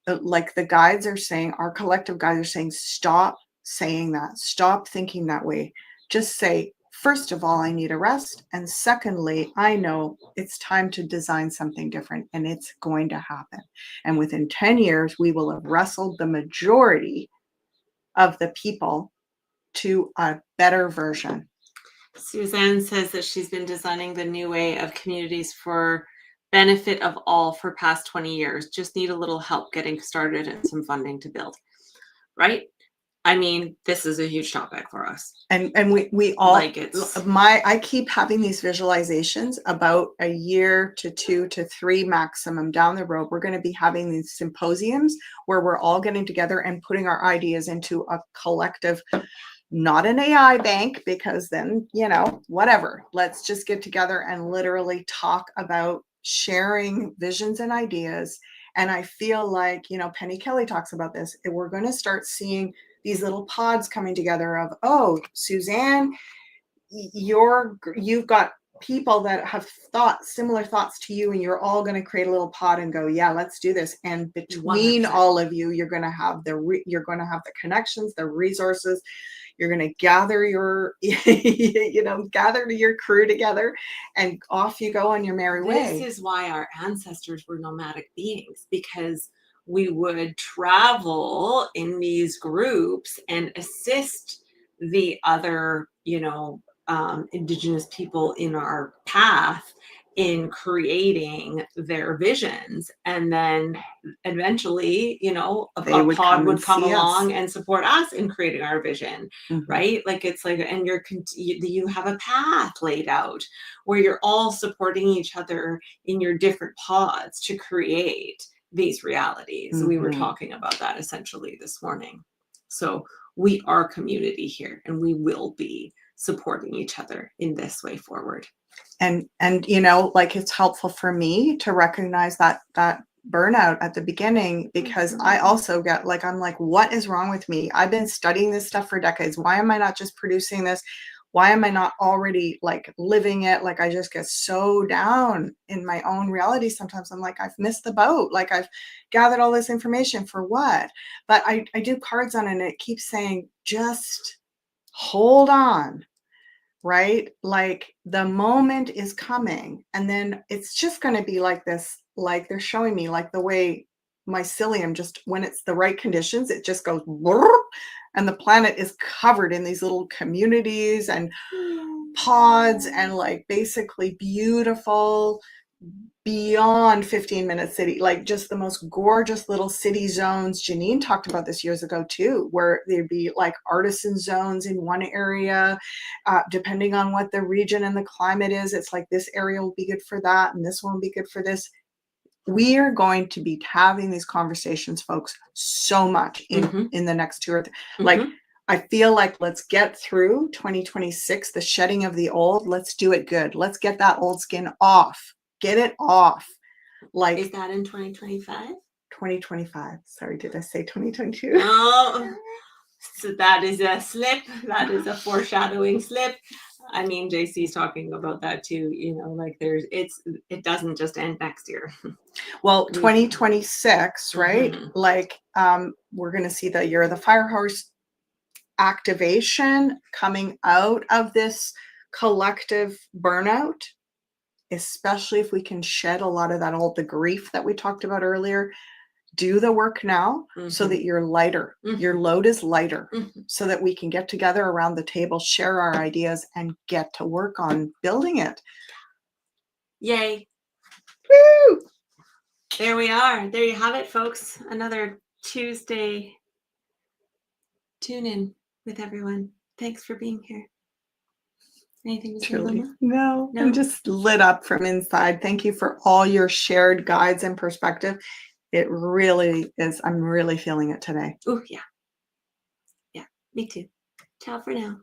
like the guides are saying, our collective guides are saying, stop saying that. Stop thinking that way. Just say, first of all, I need a rest. And secondly, I know it's time to design something different and it's going to happen. And within 10 years, we will have wrestled the majority of the people to a better version. Suzanne says that she's been designing the new way of communities for benefit of all for past 20 years. Just need a little help getting started and some funding to build. Right? I mean, this is a huge topic for us. And we all Like it's I keep having these visualizations about a year to 2 to 3 maximum down the road. We're going to be having these symposiums where we're all getting together and putting our ideas into a collective, not an AI bank, because then, you know, whatever. Let's just get together and literally talk about sharing visions and ideas. And I feel like, you know, Penny Kelly talks about this. We're going to start seeing these little pods coming together of, oh, Suzanne, you've got people that have similar thoughts to you, and you're all going to create a little pod and go, yeah, let's do this. And between 100%. all of you, you're going to have the connections, the resources. You're going to gather your gather your crew together, and off you go on your merry way. This is why our ancestors were nomadic beings, because we would travel in these groups and assist the other, Indigenous people in our path in creating their visions. And then eventually, They a would pod come would and come see us. along and support us in creating our vision. Mhm. Right? Like it's like, and you have a path laid out where you're all supporting each other in your different pods to create these realities. We were Mhm. talking about that essentially this morning. So we are community here, and we will be supporting each other in this way forward. And like, it's helpful for me to recognize that burnout at the beginning, because I also get like, I'm like, what is wrong with me? I've been studying this stuff for decades. Why am I not just producing this? Why am I not already like living it? Like, I just get so down in my own reality. Sometimes I'm like, I've missed the boat. Like, I've gathered all this information for what? But I do cards on it, and it keeps saying, just hold on. Right? Like, the moment is coming, and then it's just going to be like this. Like, they're showing me like the way mycelium, just when it's the right conditions, it just goes brrr, and the planet is covered in these little communities and pods, and like basically beautiful, beyond 15-minute city, like just the most gorgeous little city zones. Janine talked about this years ago too, where there'd be like artisan zones in one area, depending on what the region and the climate is. It's like, this area will be good for that, and this one will be good for this. We are going to be having these conversations, folks, so much in the next 2 or 3. Like, I feel like, let's get through 2026, the shedding of the old. Let's do it good. Let's get that old skin off. Get it off. Like, Is that in 2025? 2025. Sorry, did I say 2022? Oh, so that is a slip. That is a foreshadowing slip. I mean, JC's talking about that too. Like it doesn't just end next year. Well, 2026, right? Mhm. Like, we're going to see the year of the firehorse activation coming out of this collective burnout, especially if we can shed a lot of the grief that we talked about earlier. Do the work now so that you're lighter. Your load is lighter, so that we can get together around the table, share our ideas, and get to work on building it. Yay. Woo! There we are. There you have it, folks. Another Tuesday tune in with everyone. Thanks for being here. Anything to say, Truly. Loma? No, No? I'm just lit up from inside. Thank you for all your shared guides and perspective. It really is. I'm really feeling it today. Oh, yeah. Yeah, me too. Ciao for now.